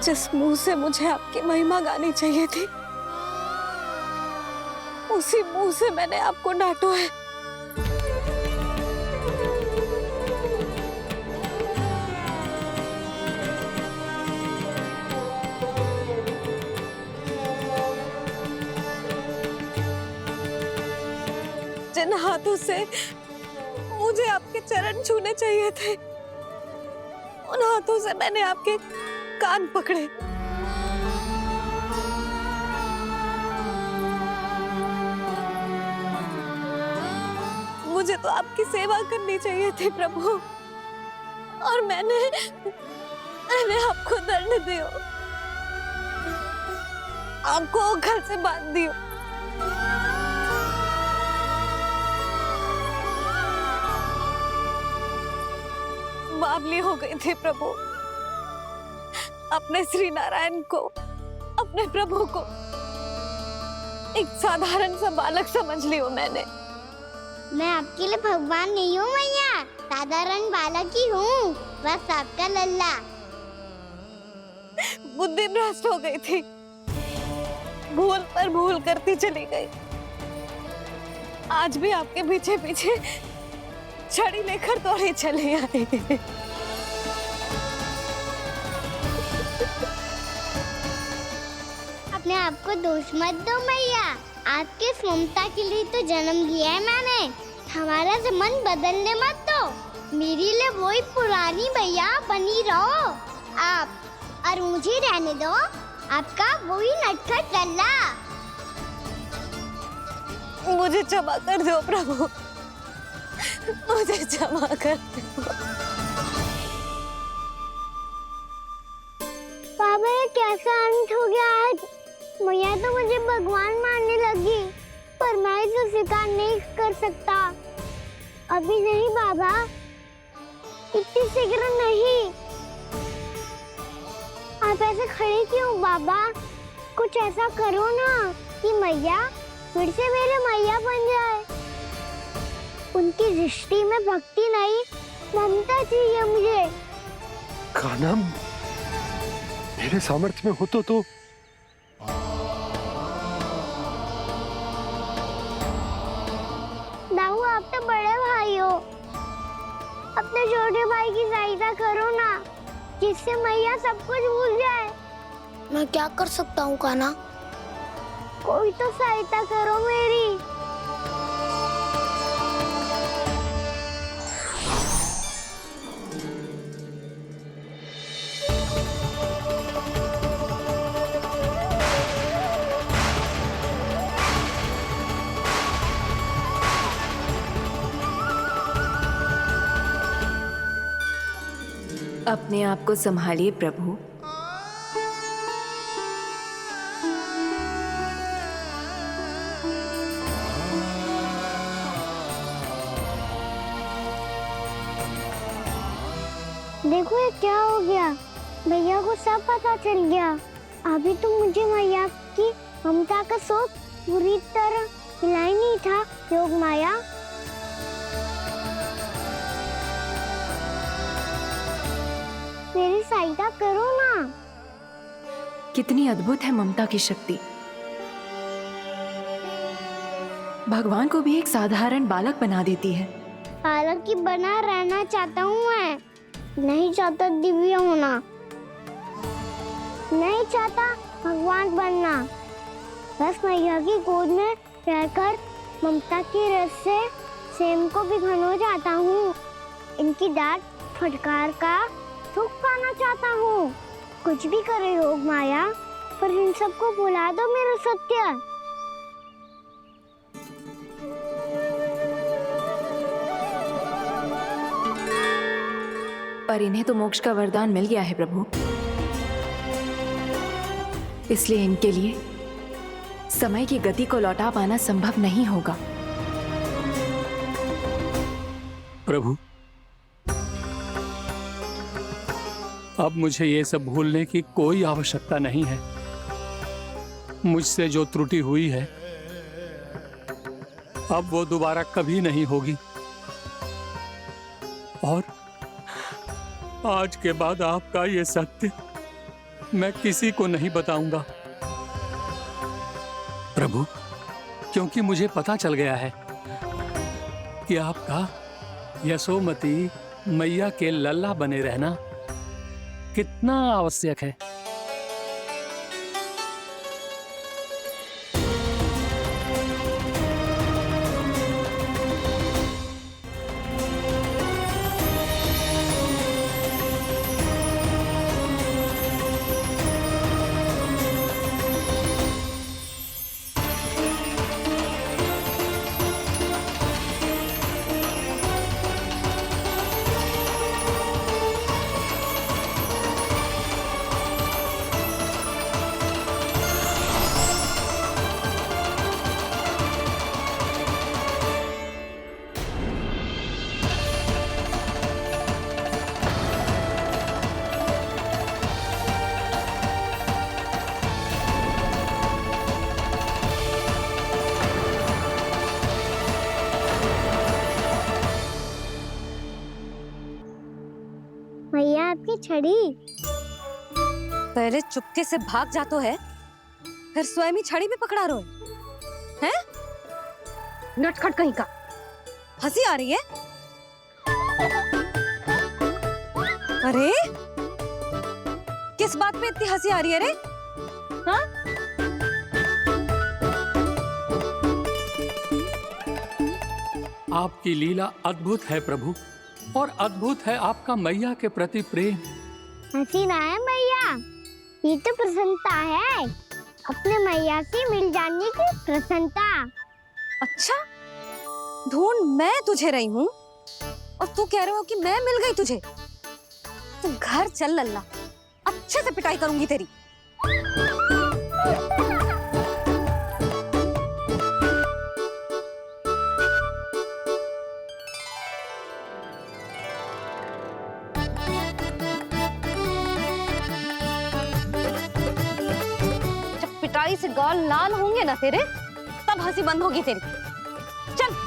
[SPEAKER 14] जिस मुंह से मुझे आपकी महिमा गानी चाहिए थी, उसी मुंह से मैंने आपको डांटो है। जिन हाथों से मुझे आपके चरण छूने चाहिए थे, उन हाथों से मैंने आपके कान पकड़े। मुझे तो आपकी सेवा करनी चाहिए थी प्रभु, और मैंने आपको दंड दियो, आपको घर से बांध दियो। बावली हो गई थी प्रभु। अपने श्री नारायण को, अपने प्रभु को एक साधारण सा बालक समझ लियो मैंने।
[SPEAKER 1] मैं आपके लिए भगवान नहीं हूँ मैया, साधारण बालक ही हूँ, बस आपका लल्ला।
[SPEAKER 14] बुद्धि भ्रष्ट हो गई थी, भूल पर भूल करती चली गई। आज भी आपके पीछे पीछे छड़ी लेकर दौड़े चले आए।
[SPEAKER 1] अपने आप को दोष मत दो मैया, आपके ममता के लिए तो जन्म लिया है मैंने। हमारा से मन बदलने मत दो। मेरे लिए वही पुरानी मैया बनी रहो आप, और मुझे रहने दो आपका वही नटखट लल्ला।
[SPEAKER 14] मुझे क्षमा कर दो प्रभु, मुझे क्षमा कर दो।
[SPEAKER 1] बाबा ये कैसा अंत हो गया आज? मैया तो मुझे भगवान मानने लगी, पर मैं इसे स्वीकार नहीं कर सकता। अभी नहीं बाबा, इतनी शीघ्र नहीं। आप ऐसे खड़े क्यों बाबा? कुछ ऐसा करो ना कि मैया फिर से मेरे मैया बन जाए। उनकी दृष्टि में भक्ति नहीं, ममता चाहिए मुझे।
[SPEAKER 4] कान्हा, मेरे सामर्थ्य में हो तो
[SPEAKER 1] दाऊ, आप तो बड़े भाई हो, अपने छोटे भाई की सहायता करो ना, जिससे मैया सब कुछ भूल जाए।
[SPEAKER 15] मैं क्या कर सकता हूँ कान्हा?
[SPEAKER 1] कोई तो सहायता करो मेरी।
[SPEAKER 5] अपने आप को संभालिए प्रभु।
[SPEAKER 1] देखो ये क्या हो गया, भैया को सब पता चल गया। अभी तो मुझे मैया की ममता का शौक पूरी तरह मिला ही नहीं था। योग माया, मेरी सहायता करो ना।
[SPEAKER 5] कितनी अद्भुत है ममता की शक्ति। भगवान को भी एक साधारण बालक बना देती है।
[SPEAKER 1] बालक की बना रहना चाहता हूँ मैं, नहीं चाहता दिव्य होना, नहीं चाहता भगवान बनना। बस मैया की गोद में रहकर ममता की रस से सेम को भी घनो चाहता हूँ। इनकी डांट फटकार का सुख पाना चाहता हूँ। कुछ भी करे योग माया, पर इन सबको भुला दो मेरा सत्य।
[SPEAKER 5] पर इन्हें तो मोक्ष का वरदान मिल गया है प्रभु, इसलिए इनके लिए समय की गति को लौटा पाना संभव नहीं होगा।
[SPEAKER 6] प्रभु, अब मुझे ये सब भूलने की कोई आवश्यकता नहीं है। मुझसे जो त्रुटि हुई है अब वो दोबारा कभी नहीं होगी, और आज के बाद आपका ये सत्य मैं किसी को नहीं बताऊंगा प्रभु, क्योंकि मुझे पता चल गया है कि आपका यशोमती मैया के लल्ला बने रहना कितना आवश्यक है।
[SPEAKER 1] मैया आपकी छड़ी।
[SPEAKER 3] पहले चुपके से भाग जा तो है, फिर स्वयं ही छड़ी भी पकड़ा रहे हैं? नटखट कहीं का। हंसी आ रही है? अरे किस बात पे इतनी हंसी आ रही है रे? हाँ?
[SPEAKER 6] आपकी लीला अद्भुत है प्रभु, और अद्भुत है आपका मैया के प्रति प्रेम।
[SPEAKER 1] हंसी ना है मैया, ये तो प्रसन्नता है, अपने मैया से मिल जाने की प्रसन्नता।
[SPEAKER 3] अच्छा, ढूंढ मैं तुझे रही हूँ और तू कह रहे हो कि मैं मिल गई तुझे। तू घर चल लल्ला, अच्छे से पिटाई करूंगी तेरी। और लाल होंगे ना तेरे, तब हंसी बंद होगी तेरी। चल।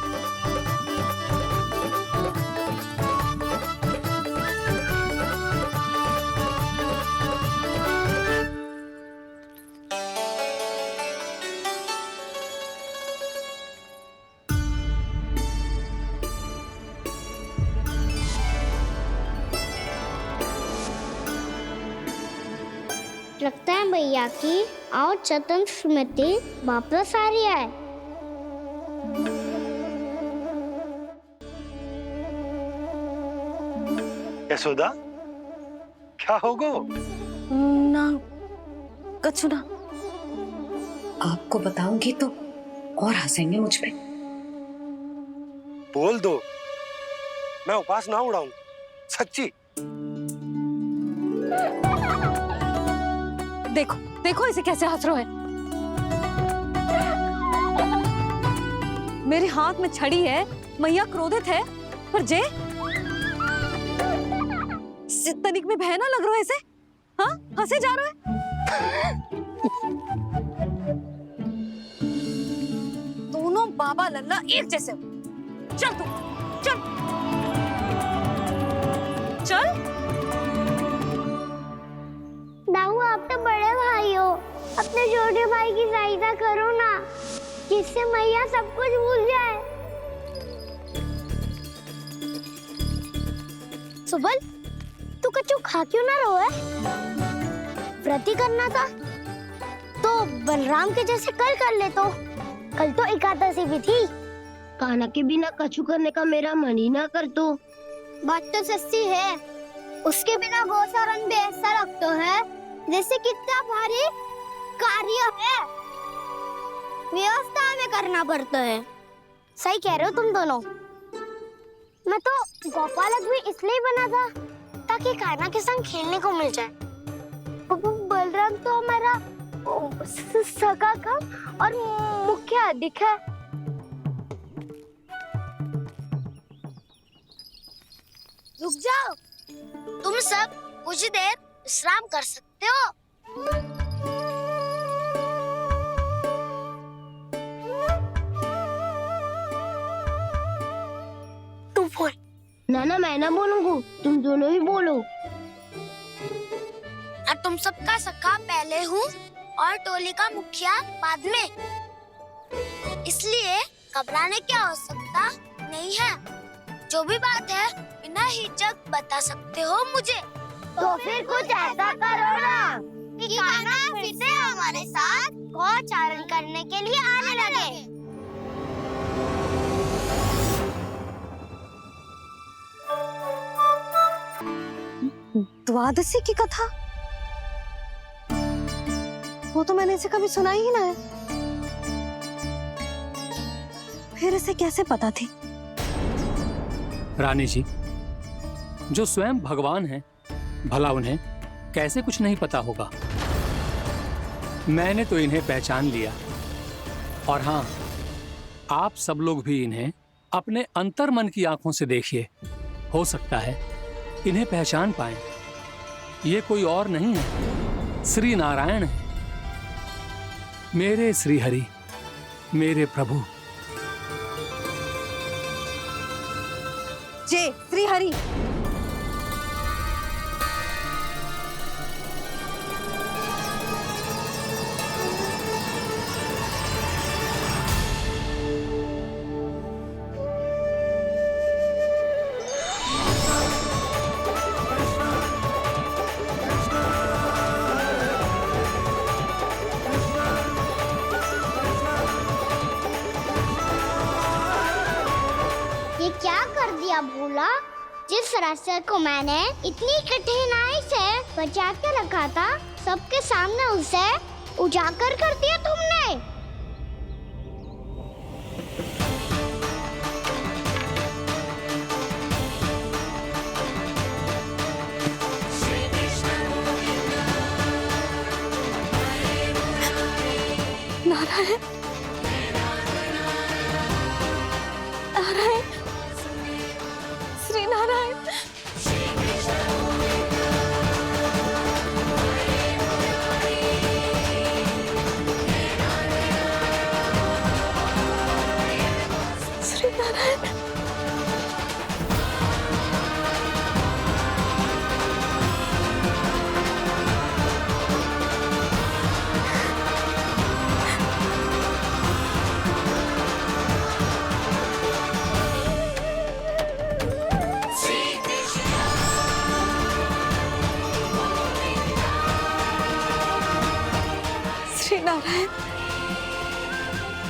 [SPEAKER 1] लगता है भैया की और चतन स्मृति वापस आ रही है।
[SPEAKER 4] यशोदा, क्या होगा?
[SPEAKER 3] ना कछु ना।
[SPEAKER 16] आपको बताऊंगी तो और हंसेंगे मुझ पे।
[SPEAKER 4] बोल दो, मैं उपवास ना उड़ाऊं, सच्ची।
[SPEAKER 3] देखो देखो इसे कैसे हंस रहा है। मेरे हाथ में छड़ी है, मैया क्रोधित है, पर जे तनिक में बहना लग रहा है इसे। हाँ, हंसे जा रहा है। दोनों बाबा लल्ला एक जैसे हो। चल तू, चल चल।
[SPEAKER 1] दाऊ, आप तो बड़े भाई हो, अपने छोटे भाई की सहायता करो ना, जिससे मैया सब कुछ भूल जाए। सुबल, तू कछु खा क्यों ना रहो है? व्रत ही करना था तो बलराम के जैसे कल कर ले। तो कल तो एकादशी भी थी। कान्हा के बिना कछु करने का मेरा मन ही ना कर। तो बात तो सच्ची है, उसके बिना गोचारण भी ऐसा लगता है जैसे कितना भारी कार्य है, व्यवस्था में करना पड़ता है। सही कह रहे हो तुम दोनों। मैं तो गोपालक भी इसलिए बना था ताकि कान्हा के संग खेलने को मिल जाए। बलराम तो हमारा सगा कम और मुख्य अधिक है। रुक जाओ, तुम सब कुछ देर विश्राम कर सकते हो। तू बोल। ना मैं ना बोलूंगा, तुम दोनों ही बोलो। और तुम सबका सखा पहले हूँ और टोली का मुखिया बाद में, इसलिए घबराने की आवश्यकता नहीं है। जो भी बात है बिना हिचक बता सकते हो मुझे। तो फिर कुछ ऐसा करो ना कि कान्हा फिर से हमारे साथ गोचारण करने के लिए आने लगे।
[SPEAKER 3] द्वादशी की कथा, वो तो मैंने इसे कभी सुना ही ना है। फिर इसे कैसे पता थी?
[SPEAKER 6] रानी जी, जो स्वयं भगवान हैं, भला उन्हें कैसे कुछ नहीं पता होगा। मैंने तो इन्हें पहचान लिया, और हाँ, आप सब लोग भी इन्हें अपने अंतर्मन की आंखों से देखिए। हो सकता है इन्हें पहचान पाएं। ये कोई और नहीं है, श्री नारायण है, मेरे श्री हरि, मेरे प्रभु।
[SPEAKER 3] जय श्री हरि।
[SPEAKER 1] ये क्या कर दिया भोला? जिस रास्ते को मैंने इतनी कठिनाई से बचा के रखा था, सबके सामने उसे उजागर कर दिया तुमने।
[SPEAKER 3] नारायण, नारायण, श्री नारायण।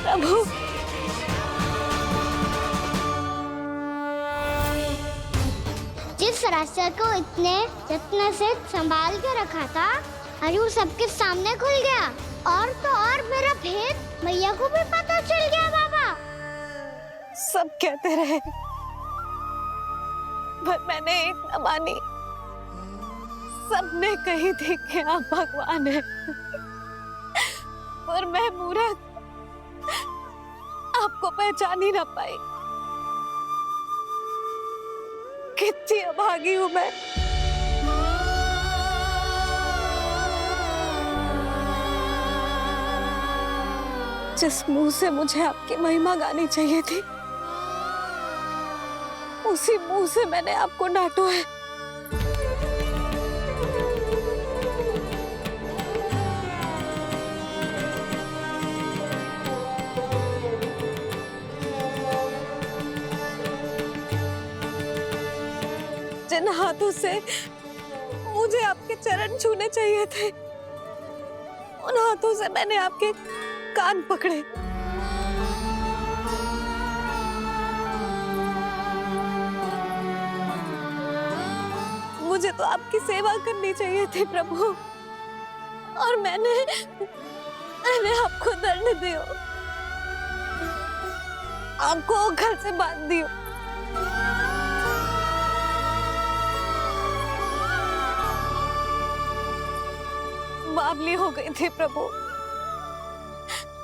[SPEAKER 14] प्रभु।
[SPEAKER 1] जिस रास्ते को इतने यत्न से संभाल के रखा था, आज वो सबके सामने खुल गया। और तो और मेरा भेद मैया को भी पता चल गया बाबा।
[SPEAKER 14] सब कहते रहे पर मैंने एक न मानी। सबने कही थी कि आप भगवान हैं, और मैं मूर्ख आपको पहचान ही ना पाई। कितनी अभागी हूं मैं। जिस मुंह से मुझे आपकी महिमा गानी चाहिए थी, उसी मुंह से मैंने आपको डांटा है। जिन हाथों से मुझे आपके चरण छूने चाहिए थे, उन हाथों से मैंने आपके कान पकड़े। मुझे तो आपकी सेवा करनी चाहिए थी प्रभु, और मैंने आपको दंड दियो, आपको घर से बांध दियो। बावली हो गई थी प्रभु।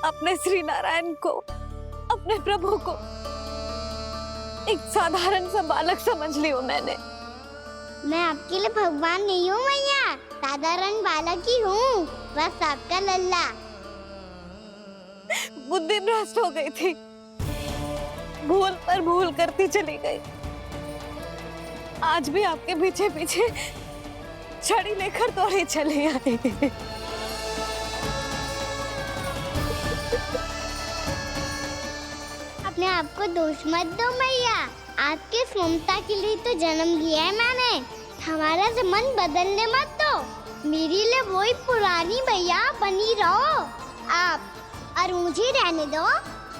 [SPEAKER 14] अपने श्री नारायण को, अपने प्रभु को एक साधारण सा बालक समझ लियो मैंने।
[SPEAKER 1] मैं आपके लिए भगवान नहीं हूँ मैया, साधारण बालक ही हूँ, बस आपका लल्ला।
[SPEAKER 14] बुद्धि भ्रष्ट हो गई थी, भूल पर भूल करती चली गई। आज भी आपके पीछे पीछे छड़ी लेकर दौड़े चले आए।
[SPEAKER 1] अपने आप को दोष मत दो मैया, आपके ममता के लिए तो जन्म लिया है मैंने। हमारा से मन बदलने मत दो, मेरे लिए वही पुरानी मैया बनी रहो आप, और मुझे रहने दो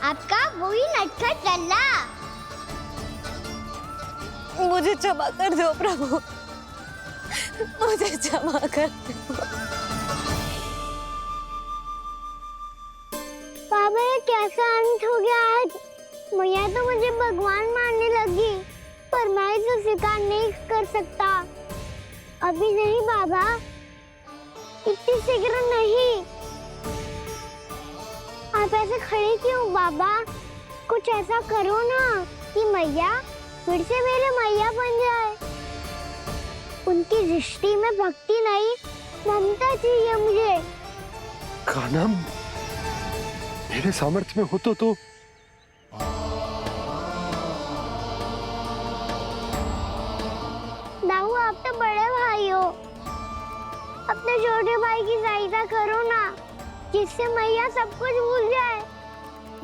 [SPEAKER 1] आपका वही नटखट लल्ला।
[SPEAKER 14] मुझे क्षमा कर दो प्रभु, मुझे क्षमा कर दो।
[SPEAKER 1] बाबा ये कैसा अंत हो गया आज? मैया तो मुझे भगवान मानने लगी, पर मैं इसे स्वीकार नहीं कर सकता। अभी नहीं बाबा, इतनी शीघ्र नहीं। आप ऐसे खड़े क्यों बाबा? कुछ ऐसा करो ना कि मैया फिर से मेरे मैया बन जाए। उनकी दृष्टि में भक्ति नहीं, ममता चाहिए मुझे।
[SPEAKER 4] कान्हा, मेरे सामर्थ्य में हो तो
[SPEAKER 1] दाऊ, आप तो बड़े भाई हो, अपने छोटे भाई की सहायता करो ना, जिससे मैया सब कुछ भूल जाए।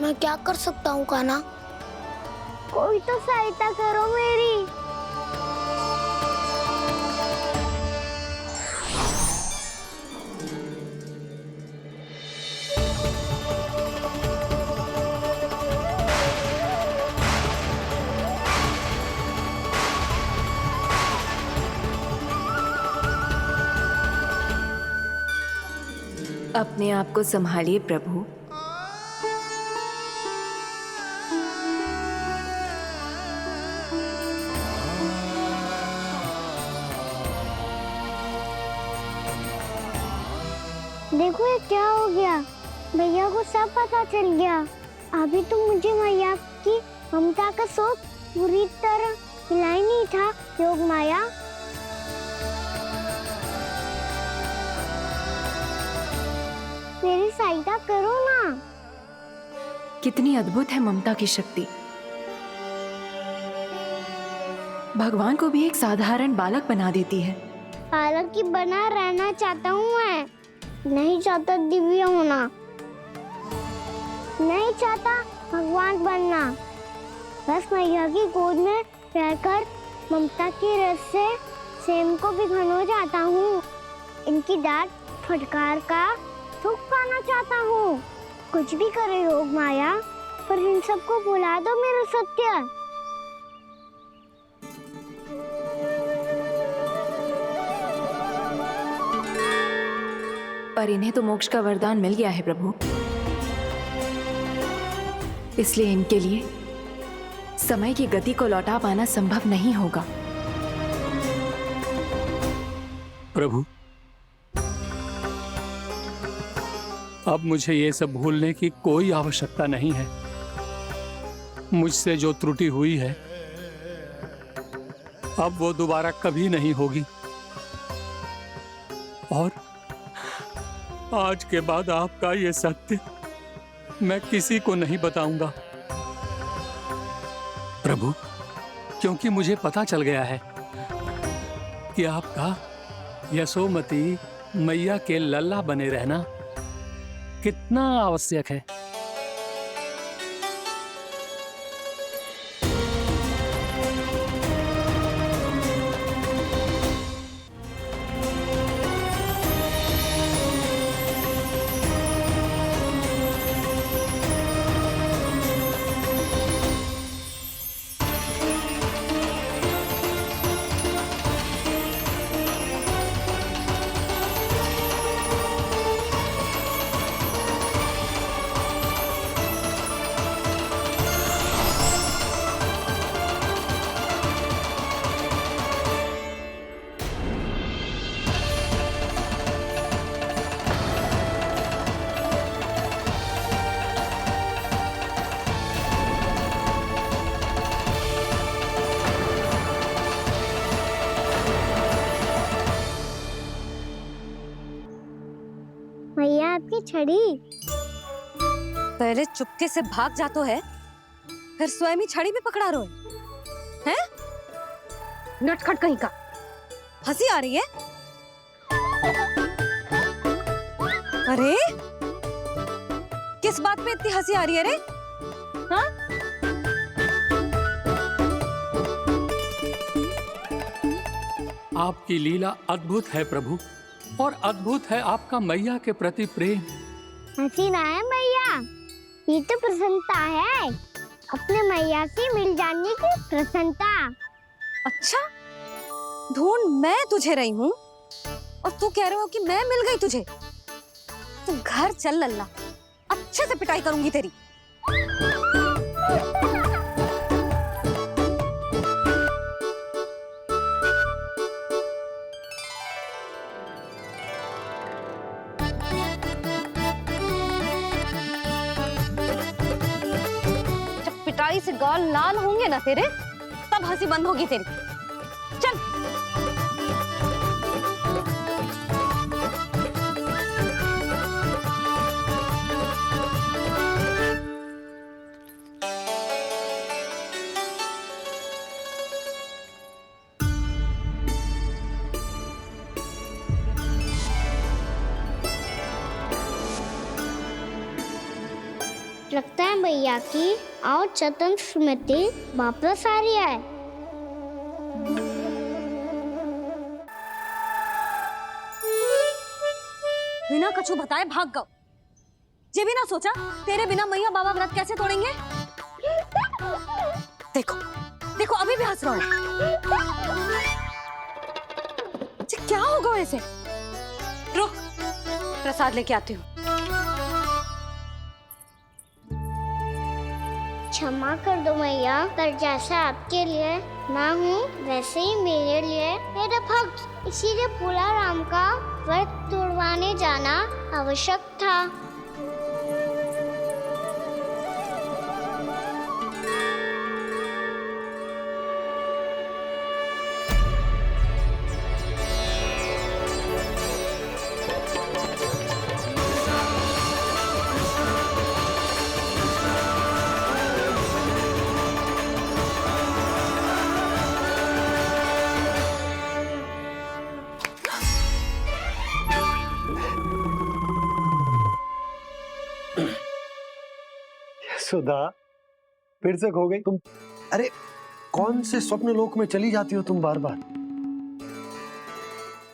[SPEAKER 15] मैं क्या कर सकता हूँ कान्हा?
[SPEAKER 1] कोई तो सहायता करो मेरी।
[SPEAKER 5] अपने आप को संभालिए प्रभु।
[SPEAKER 1] देखो ये क्या हो गया, भैया को सब पता चल गया। अभी तो मुझे मैया की ममता का शौक पूरी तरह मिला ही नहीं था। योग माया, मेरी सहायता करो ना।
[SPEAKER 5] कितनी अद्भुत है ममता की शक्ति। भगवान को भी एक साधारण बालक बना देती है।
[SPEAKER 1] बालक की बना रहना चाहता हूँ मैं, नहीं चाहता दिव्य होना, नहीं चाहता भगवान बनना। बस मैया की गोद में रहकर ममता की रस से सेम को भिगोना चाहता हूँ। इनकी डांट फटकार का सुख पाना चाहता हूँ। कुछ भी करे योग माया, पर इन सबको भुला दो मेरा सत्य।
[SPEAKER 5] पर इन्हें तो मोक्ष का वरदान मिल गया है प्रभु, इसलिए इनके लिए समय की गति को लौटा पाना संभव नहीं होगा।
[SPEAKER 6] प्रभु, अब मुझे ये सब भूलने की कोई आवश्यकता नहीं है। मुझसे जो त्रुटि हुई है अब वो दोबारा कभी नहीं होगी, और आज के बाद आपका ये सत्य मैं किसी को नहीं बताऊंगा प्रभु, क्योंकि मुझे पता चल गया है कि आपका यशोमती मैया के लल्ला बने रहना कितना आवश्यक है।
[SPEAKER 1] मैया आपकी छड़ी।
[SPEAKER 3] पहले चुपके से भाग जातो है, फिर स्वयं ही छड़ी भी पकड़ा रोए हैं? नटखट कहीं का। हंसी आ रही है? अरे किस बात पे इतनी हंसी आ रही है रे? हाँ?
[SPEAKER 6] आपकी लीला अद्भुत है प्रभु, और अद्भुत है आपका मैया के प्रति प्रेम।
[SPEAKER 1] हंसी ना है मैया, ये तो प्रसन्नता है, अपने मैया से मिल जाने की प्रसन्नता।
[SPEAKER 3] अच्छा, ढूंढ मैं तुझे रही हूँ और तू कह रहे हो कि मैं मिल गई तुझे। तू घर चल लल्ला, अच्छे से पिटाई करूंगी तेरी। पिटाई से गाल लाल होंगे ना तेरे, तब हंसी बंद होगी तेरी। चल।
[SPEAKER 1] लगता है भैया की और चतन स्मृति वापस आ रही है।
[SPEAKER 3] बिना कछु बताए भाग गओ। ये भी ना सोचा तेरे बिना मैया बाबा व्रत कैसे तोड़ेंगे? देखो देखो अभी भी हंस रहा है। क्या होगा ऐसे? रुक, प्रसाद लेके आती हूँ।
[SPEAKER 1] क्षमा कर दो मैया, पर जैसा आपके लिए मैं हूँ वैसे ही मेरे लिए मेरा भक्त, इसीलिए पूरा राम का व्रत तोड़वाने जाना आवश्यक था।
[SPEAKER 4] सुधा, फिर से खो गई तुम। अरे कौन से स्वप्न लोक में चली जाती हो तुम बार बार?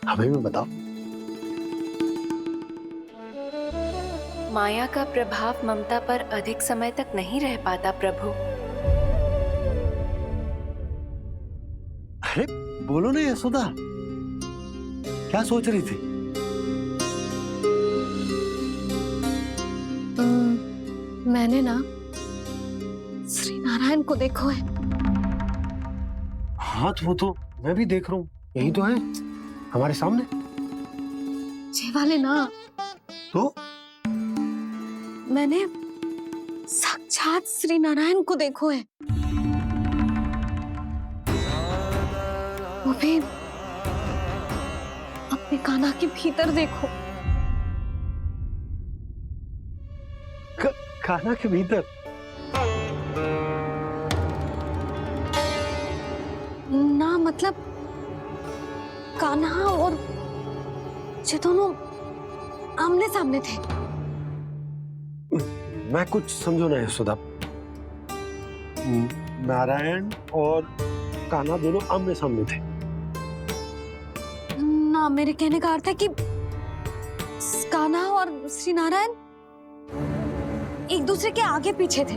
[SPEAKER 4] हमें भी बताओ।
[SPEAKER 5] माया का प्रभाव ममता पर अधिक समय तक नहीं रह पाता प्रभु।
[SPEAKER 4] अरे बोलो ना यशोदा, क्या सोच रही थी?
[SPEAKER 14] मैंने ना श्री नारायण को देखो है।
[SPEAKER 4] हाँ तो वो तो मैं भी देख रहा हूँ, यही तो है हमारे सामने।
[SPEAKER 14] ये वाले ना,
[SPEAKER 4] तो
[SPEAKER 14] मैंने साक्षात श्री नारायण को देखो है, वो भी अपने कान्हा के भीतर देखो।
[SPEAKER 4] कान्हा के भीतर?
[SPEAKER 14] ना मतलब कान्हा और ये दोनों आमने सामने थे।
[SPEAKER 4] मैं कुछ समझो ना यशोदा। नारायण और कान्हा दोनों आमने सामने थे?
[SPEAKER 14] ना, मेरे कहने का अर्थ है कि कान्हा और श्री नारायण एक दूसरे के आगे पीछे थे।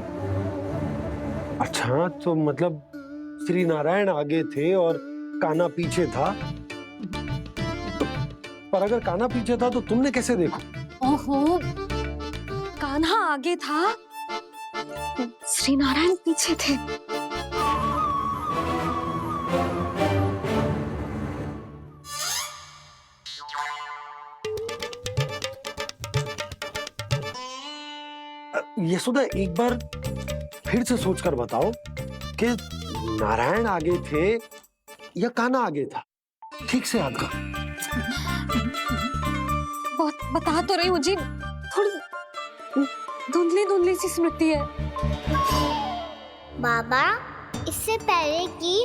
[SPEAKER 4] अच्छा, तो मतलब श्री नारायण आगे थे और कान्हा पीछे था। पर अगर कान्हा पीछे था तो तुमने कैसे देखा?
[SPEAKER 14] ओहो, कान्हा आगे था, श्री नारायण पीछे थे।
[SPEAKER 4] यशोदा, एक बार फिर से सोचकर बताओ कि नारायण आगे थे या कान्हा आगे था? ठीक से याद करो।
[SPEAKER 14] बहुत बता तो रही हूँ जी, थोड़ी धुंधली धुंधली सी स्मृति है।
[SPEAKER 1] बाबा, इससे पहले कि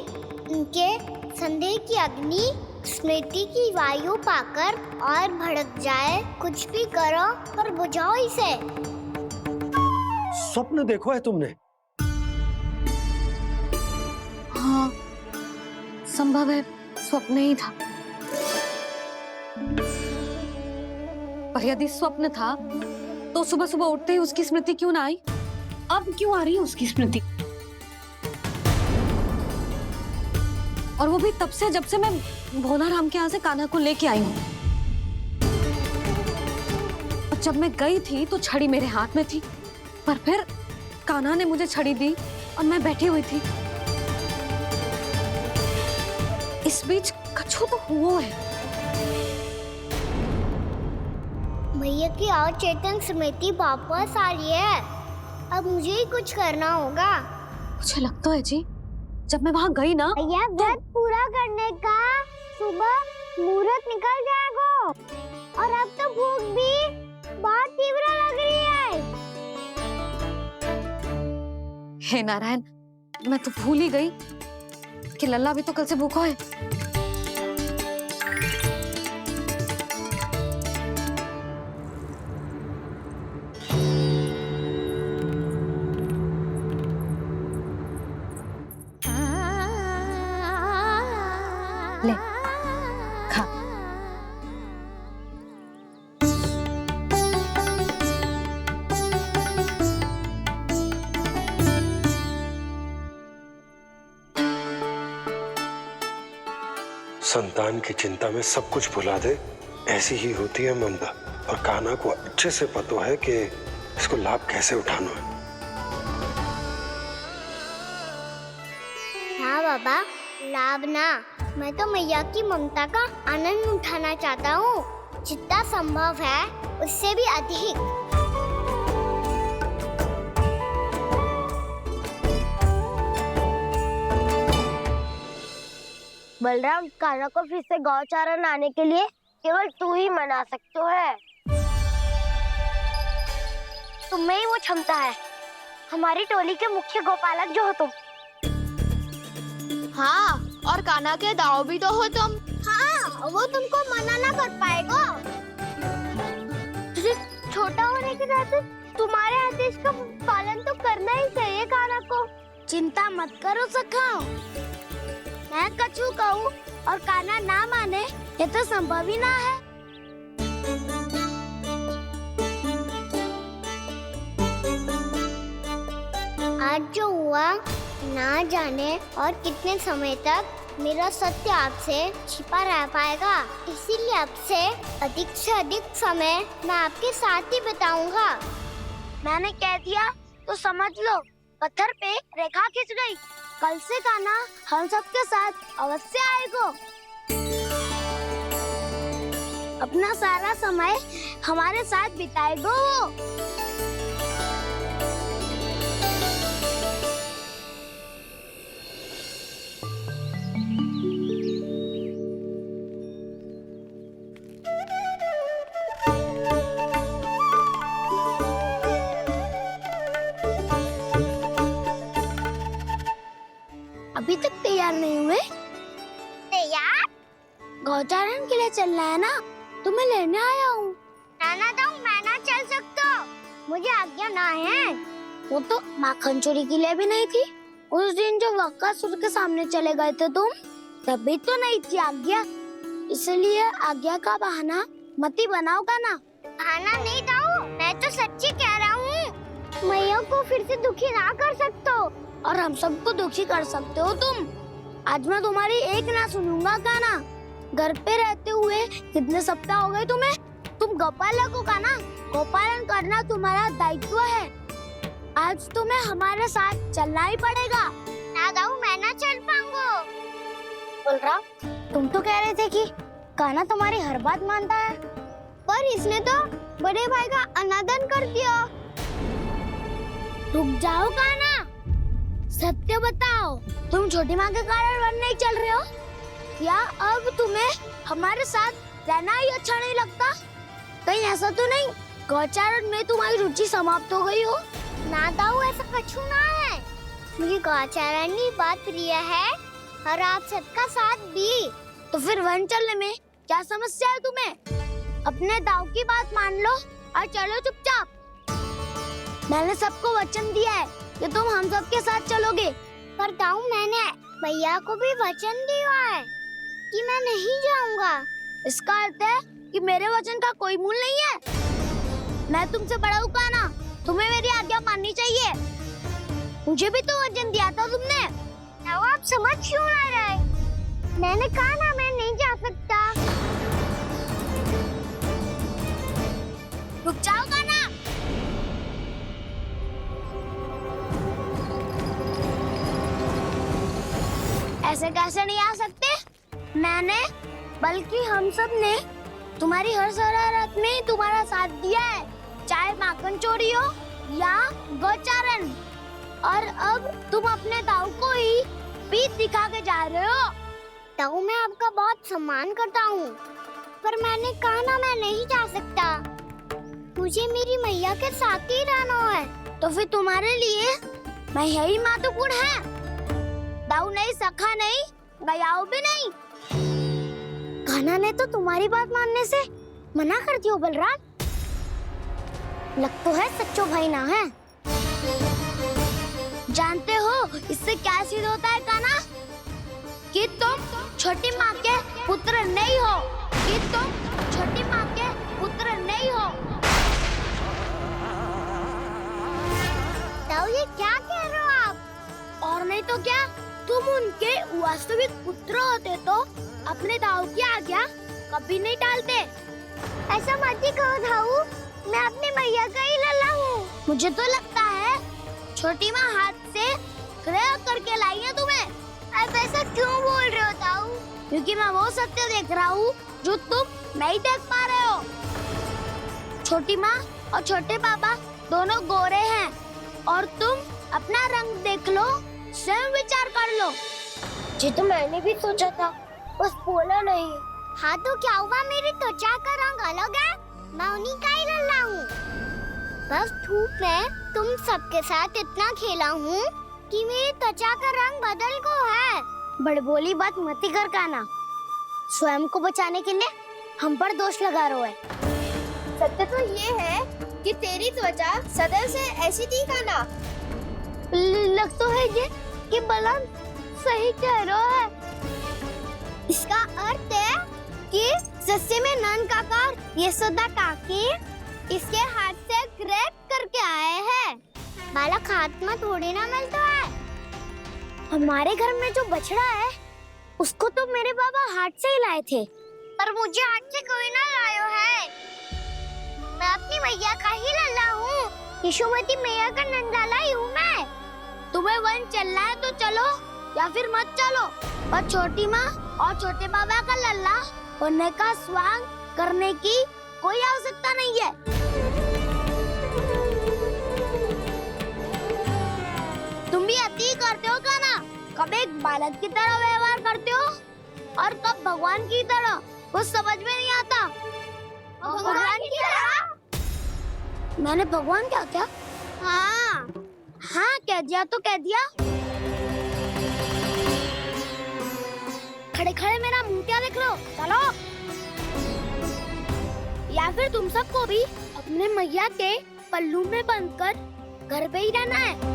[SPEAKER 1] उनके संदेह की अग्नि स्मृति की वायु पाकर और भड़क जाए, कुछ भी करो पर बुझाओ इसे।
[SPEAKER 4] स्वप्न देखो है तुमने?
[SPEAKER 14] हाँ, संभव है स्वप्न ही था। पर यदि स्वप्न था तो सुबह सुबह उठते ही उसकी स्मृति क्यों ना आई? अब क्यों आ रही है उसकी स्मृति? और वो भी तब से जब से मैं भोलाराम के यहाँ से कान्हा को लेके आई हूँ। और जब मैं गई थी तो छड़ी मेरे हाथ में थी, पर फिर कान्हा ने मुझे छड़ी दी और मैं बैठी हुई थी। इस बीच कछु तो हुआ है।
[SPEAKER 1] भैया की अचेतन स्मृति वापस आ रही है। अब मुझे ही कुछ करना होगा।
[SPEAKER 14] मुझे लगता है जी, जब मैं वहाँ गई ना,
[SPEAKER 1] भैया व्रत पूरा करने का सुबह मुहूर्त निकल जाएगा और अब तो भूख भी बहुत तीव्र लग रही है।
[SPEAKER 14] हे नारायण, मैं तो भूल ही गई कि लल्ला भी तो कल से भूखा है। ले, खा।
[SPEAKER 4] संतान की चिंता में सब कुछ भुला दे, ऐसी ही होती है ममता। और कान्हा को अच्छे से पता है कि इसको लाभ कैसे उठाना है।
[SPEAKER 1] हाँ बाबा, लाभ ना, मैं तो मैया की ममता का आनंद उठाना चाहता हूँ, जितना संभव है उससे भी अधिक। बलराम, कान्हा को फिर से गौचारण आने के लिए केवल तू ही मना सकते है। तुम्हें ही वो क्षमता है, हमारी टोली के मुख्य गोपालक जो हो तुम। हाँ, और कान्हा के दाव भी तो हो तुम। हाँ, वो तुमको मना ना कर पाएगा। तुझे छोटा होने के नाते तुम्हारे आदेश का पालन तो करना ही चाहिए कान्हा को। चिंता मत करो सखा, मैं कछु कहूँ और कान्हा ना माने, ये तो संभव ही ना है। आज जो हुआ ना जाने और कितने समय तक मेरा सत्य आपसे छिपा रह पाएगा, इसीलिए आपसे अधिक से अधिक समय मैं आपके साथ ही बिताऊंगा। मैंने कह दिया तो समझ लो, पत्थर पे रेखा खिंच गई। कल से कान्हा हम सबके साथ अवश्य आएगा। अपना सारा समय हमारे साथ बिताएगा वो। अभी तक तैयार नहीं हुए? तैयार? गौचारण के लिए चलना है ना, तुम्हें लेने आया हूँ। नाना दाऊ, मैं ना चल सकता, मुझे आज्ञा ना है। वो तो माखन चोरी के लिए भी नहीं थी। उस दिन जो वक्कासुर के सामने चले गए थे तुम, तभी तो नहीं थी आज्ञा। इसलिए आज्ञा का बहाना मत ही बनाओ कान्हा। बहाना नहीं दाऊ, मैं तो सच्ची कह रहा हूँ। मैया को फिर से दुखी ना कर सकते हो और हम सबको दुखी कर सकते हो तुम। आज मैं तुम्हारी एक ना सुनूंगा कान्हा। घर पे रहते हुए कितने सप्ताह हो गए तुम्हें? तुम गोपालक हो कान्हा, गोपालन करना तुम्हारा दायित्व है। आज तुम्हें हमारे साथ चलना ही पड़ेगा। ना दाऊ, मैं ना चल पाऊंगा। बलराम, तुम तो कह रहे थे कि कान्हा तुम्हारी हर बात मानता है, पर इसने तो बड़े भाई का अनादर कर दिया। रुक जाओ कान्हा, सत्य बताओ, तुम छोटी माँ के कारण वन नहीं चल रहे हो या अब तुम्हें हमारे साथ रहना ही अच्छा नहीं लगता? कहीं ऐसा तो नहीं गौचारण में तुम्हारी रुचि समाप्त हो गई हो? ना दाऊ, ऐसा कछु ना है। मुझे गौचारण की बात प्रिय है और आप सबका साथ भी। तो फिर वन चलने में क्या समस्या है तुम्हें? अपने दाऊ की बात मान लो और चलो चुपचाप। मैंने सबको वचन दिया है कि तुम हम सबके साथ चलोगे। पर दाऊ, मैंने भैया को भी वचन दिया है कि मैं नहीं जाऊंगा। इसका अर्थ है कि मेरे वचन का कोई मूल नहीं है। मैं तुमसे बड़ा हूँ कान्हा, तुम्हें मेरी आज्ञा माननी चाहिए। मुझे भी तो वचन दिया था तुमने। दाऊ, आप समझ क्यों आ रहे? मैंने कहा ना, मैं नहीं जा सकता। रुक जाओ कान्हा। ऐसे कैसे नहीं आ सकते? मैंने बल्कि हम सब ने तुम्हारी हर शरारत में तुम्हारा साथ दिया है, चाहे माखन चोरी हो या गौचारण। और अब तुम अपने दाऊ को ही पीठ दिखा के जा रहे हो। दाऊ, मैं आपका बहुत सम्मान करता हूँ, पर मैंने कहा ना, मैं नहीं जा सकता। मुझे मेरी मैया के साथ ही रहना है। तो फिर तुम्हारे लिए मैं यही महत्वपूर्ण है। दाऊ नहीं, सखा नहीं, गयाऊ भी नहीं। कान्हा ने तो तुम्हारी बात मानने से मना कर दिया बलराम। लग तो है सच्चो भाई ना है। जानते हो इससे क्या सिद्ध होता है कान्हा? कि तुम छोटी माँ के पुत्र नहीं हो, कि तुम छोटी माँ के पुत्र नहीं हो। दाऊ, ये क्या कह रहे हो आप? और नहीं तो क्या, तुम उनके वास्तविक पुत्र होते तो अपने दाऊ की आज्ञा कभी नहीं टालते। ऐसा मत ही कहो दाऊ, मैं अपनी मैया का ही लल्ला हूँ। मुझे तो लगता है छोटी माँ हाथ से ग्रह करके लाई है तुम्हें। अब ऐसा क्यों बोल रहे हो दाऊ? क्योंकि मैं वो सत्य देख रहा हूँ जो तुम नहीं देख पा रहे हो। छोटी माँ और छोटे पापा दोनों गोरे हैं और तुम अपना रंग देख लो, स्वयं विचार कर लो। जी तो मैंने भी सोचा था, बस बोला नहीं। हाँ तो क्या हुआ, मेरी त्वचा का रंग अलग है, मैं उन्हीं का ही लल्ला हूँ। बस धूप में तुम सबके साथ इतना खेला हूँ कि मेरी त्वचा का रंग बदल को है। बड़बोली बात मत ही कर कान्हा, स्वयं को बचाने के लिए हम पर दोष लगा रहे है।
[SPEAKER 8] सत्य तो ये है कि तेरी त्वचा सदैव से ऐसी थी कान्हा।
[SPEAKER 1] लग तो है ये कि बलराम सही कह रहा है। इसका अर्थ है कि सस्ते में नन काका यशोदा काकी इसके हाथ से ग्रेट करके आए हैं। बालक हाथ में थोड़ी ना मिलता है। हमारे घर में जो बछड़ा है उसको तो मेरे बाबा हाथ से ही लाए थे, पर मुझे हाथ से कोई ना लायो है। मैं अपनी मैया का ही लल्ला हूँ, यशोमती मैया का नंदलाला ही हूँ मैं। तुम्हें वन चलना है तो चलो या फिर मत चलो, और छोटी माँ और छोटे बाबा का लल्ला होने का स्वांग करने की कोई आवश्यकता नहीं है। तुम भी अति करते हो क्या ना? कब एक बालक की तरह व्यवहार करते हो और कब भगवान की तरह, कुछ समझ में नहीं आता। भगवान की तरह? मैंने भगवान क्या किया? हाँ हाँ कह दिया तो कह दिया। खड़े खड़े मेरा मुंह क्या देख लो, चलो। या फिर तुम सबको भी अपने मैया के पल्लू में बंधकर घर पे ही रहना है।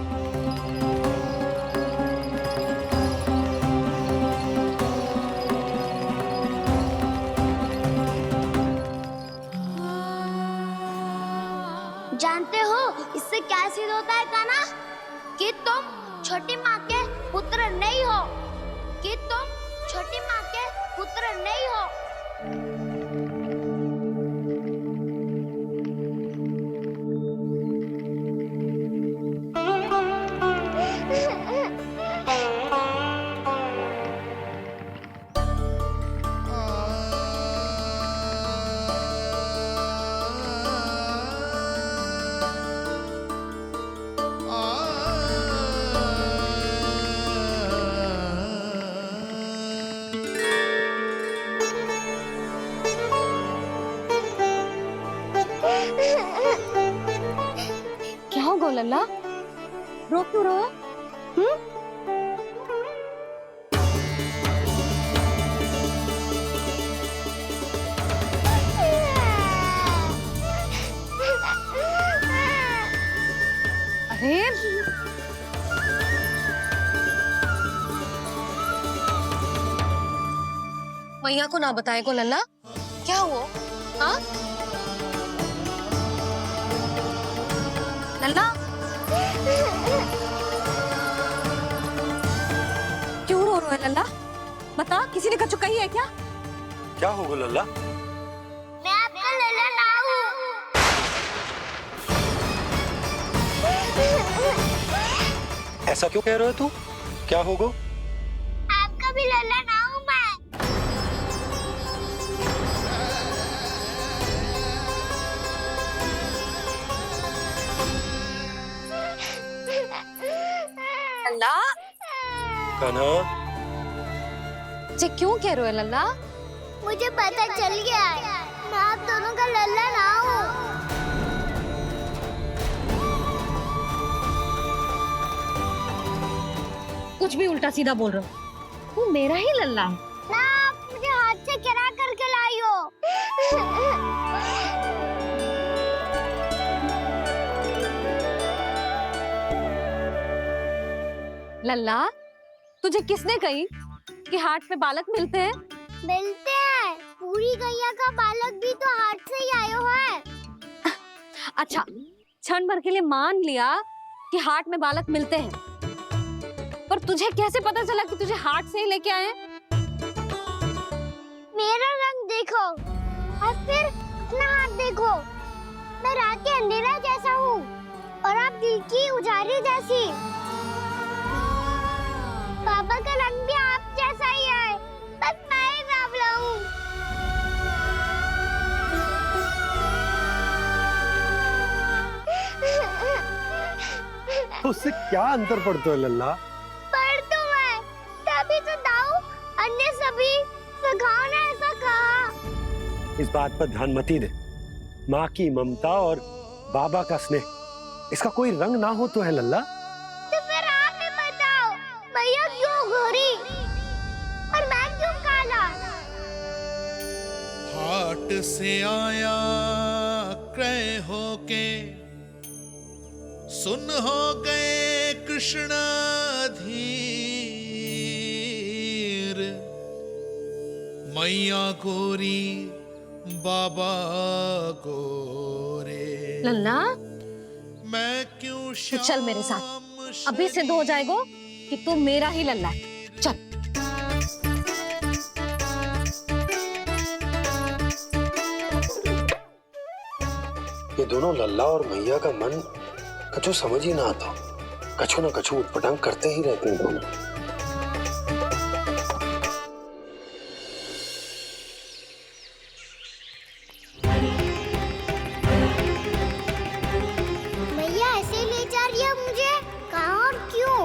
[SPEAKER 1] जानते हो इससे क्या सिद्ध होता है काना? कि तुम छोटी माँ के पुत्र नहीं हो, कि तुम छोटी माँ के पुत्र नहीं हो।
[SPEAKER 3] क्या हो गो लल्ला, रो क्यों रहा है? अरे मैया को ना बताए को लल्ला, क्या हुआ? हाँ लल्ला, क्यों रो रहा है लल्ला? बता, किसी ने कछु कही है क्या?
[SPEAKER 4] क्या होगा लल्ला?
[SPEAKER 1] मैं आपका लल्ला ना हूँ।
[SPEAKER 4] ऐसा क्यों कह रहे हो तू? क्या होगा?
[SPEAKER 1] आपका भी लल्ला ना हूँ मैं।
[SPEAKER 3] लल्ला,
[SPEAKER 4] कान्हा,
[SPEAKER 3] जे क्यों कह रहे हो लल्ला?
[SPEAKER 1] मुझे पता चल गया है, मैं आप दोनों का लल्ला ना हूँ।
[SPEAKER 3] कुछ भी उल्टा सीधा बोल रहे हो, तू मेरा ही लल्ला है।
[SPEAKER 1] ना आप मुझे हाथ से गिरा करके लाई हो।
[SPEAKER 3] लल्ला, तुझे किसने कही कि हाट में बालक मिलते हैं?
[SPEAKER 1] मिलते हैं, पूरी गैया का बालक भी तो हाट से ही आयो है।
[SPEAKER 3] अच्छा, क्षण भर के लिए मान लिया कि हाट में बालक मिलते हैं, पर तुझे कैसे पता चला कि तुझे हाट से ही लेके आए?
[SPEAKER 1] मेरा रंग देखो और फिर अपना हाथ देखो। मैं रात के अंधेरा जैसा हूँ और आप दिल की उजाली जैसी। पापा का रंग भी आप जैसा ही है, बस मैं ही बावला हूँ।
[SPEAKER 4] उससे क्या अंतर पड़ता है लल्ला?
[SPEAKER 1] पर तो मैं तभी तो दाऊ अन्य सभी सखाओ ने ऐसा कहा।
[SPEAKER 4] इस बात पर ध्यान मत ही दे। माँ की ममता और बाबा का स्नेह, इसका कोई रंग ना हो तो है लल्ला?
[SPEAKER 1] तो फिर आप ही बताओ, भैया क्यों गोरी और मैं क्यों काला?
[SPEAKER 17] हाट से आया क्रय होके, सुन हो गए कृष्ण धीर। मैया गोरी बाबा गोरे,
[SPEAKER 3] लल्ला,
[SPEAKER 17] मैं क्यों
[SPEAKER 3] तो चल मेरे साथ, अभी सिद्ध हो जाएगा कि तू मेरा ही लल्ला है। चल।
[SPEAKER 4] ये दोनों लल्ला और मैया का मन कछु समझ ही ना आता, कछु ना कछु उटपटांग करते ही रहते हैं दोनों।
[SPEAKER 1] मैया ऐसे ले जा रही है मुझे, कहाँ और क्यों?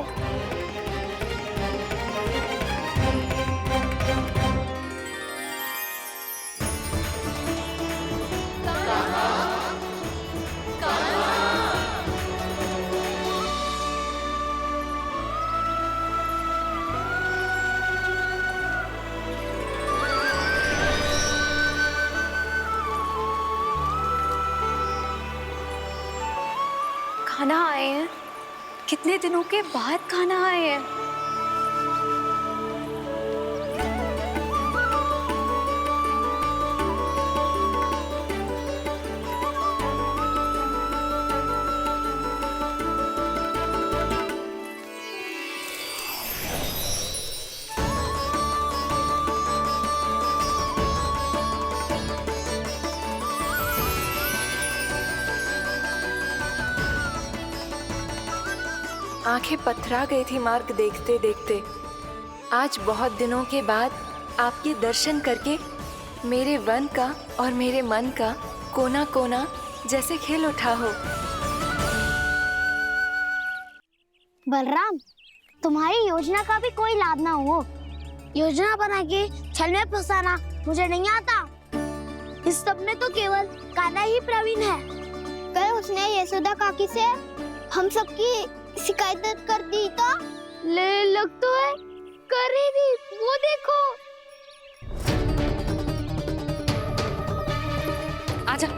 [SPEAKER 14] खाना आए हैं, कितने दिनों के बाद खाना आए हैं।
[SPEAKER 5] आंखें पथरा गई थी मार्ग देखते देखते। आज बहुत दिनों के बाद आपके दर्शन करके मेरे वन का और मेरे मन का कोना कोना जैसे खिल उठा हो।
[SPEAKER 1] बलराम, तुम्हारी योजना का भी कोई लाभ ना हो। योजना बना के छल में फंसाना मुझे नहीं आता। इस सब में तो केवल कान्हा ही प्रवीण है। कल उसने यशोदा काकी से हम सबकी शिकायत कर दी तो लग तो है कर ही दी, वो देखो।
[SPEAKER 3] आजा।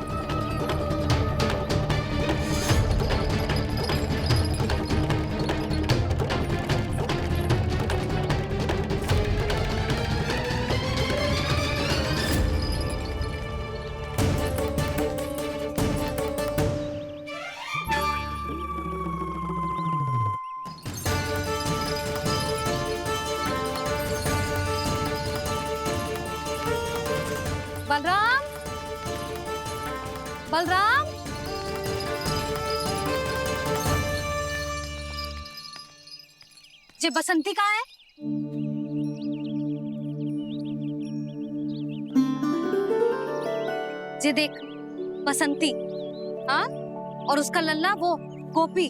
[SPEAKER 3] बलराम, बलराम, जे बसंती कहाँ है? जे देख, बसंती, हाँ, और उसका लल्ला वो गोपी।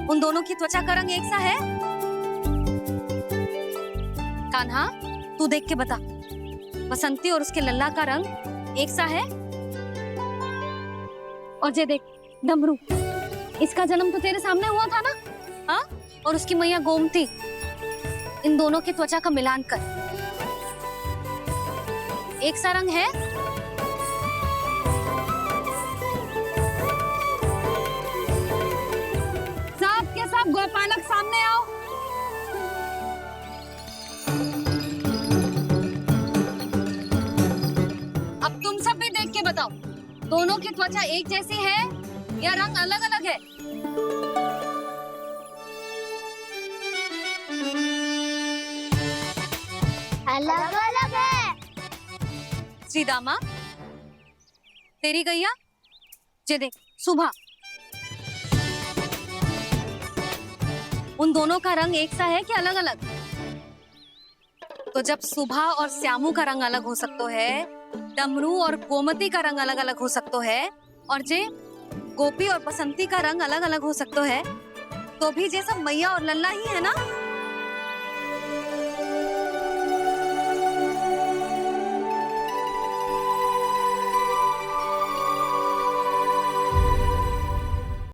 [SPEAKER 3] उन दोनों की त्वचा का रंग एक सा है? कान्हा, तू देख के बता, बसंती और उसके लल्ला का रंग एक सा है? और जे देख, डमरू, इसका जन्म तो तेरे सामने हुआ था ना? हाँ? और उसकी मैया गोमती, इन दोनों की त्वचा का मिलान कर, एक सा रंग है? सब के सब गोपालक सामने आओ। अब तुम सब भी देख के बताओ, दोनों की त्वचा एक जैसी है या रंग अलग अलग है?
[SPEAKER 1] अलग अलग है।
[SPEAKER 3] श्रीदामा, तेरी गैया, जे देख, सुबह, उन दोनों का रंग एक सा है कि अलग अलग? तो जब सुबह और श्यामू का रंग अलग हो सकता है, डमरू और गोमती का रंग अलग अलग हो सकता है, और जे गोपी और बसंती का रंग अलग अलग हो सकता है, तो भी जे सब मैया और लल्ला ही है ना?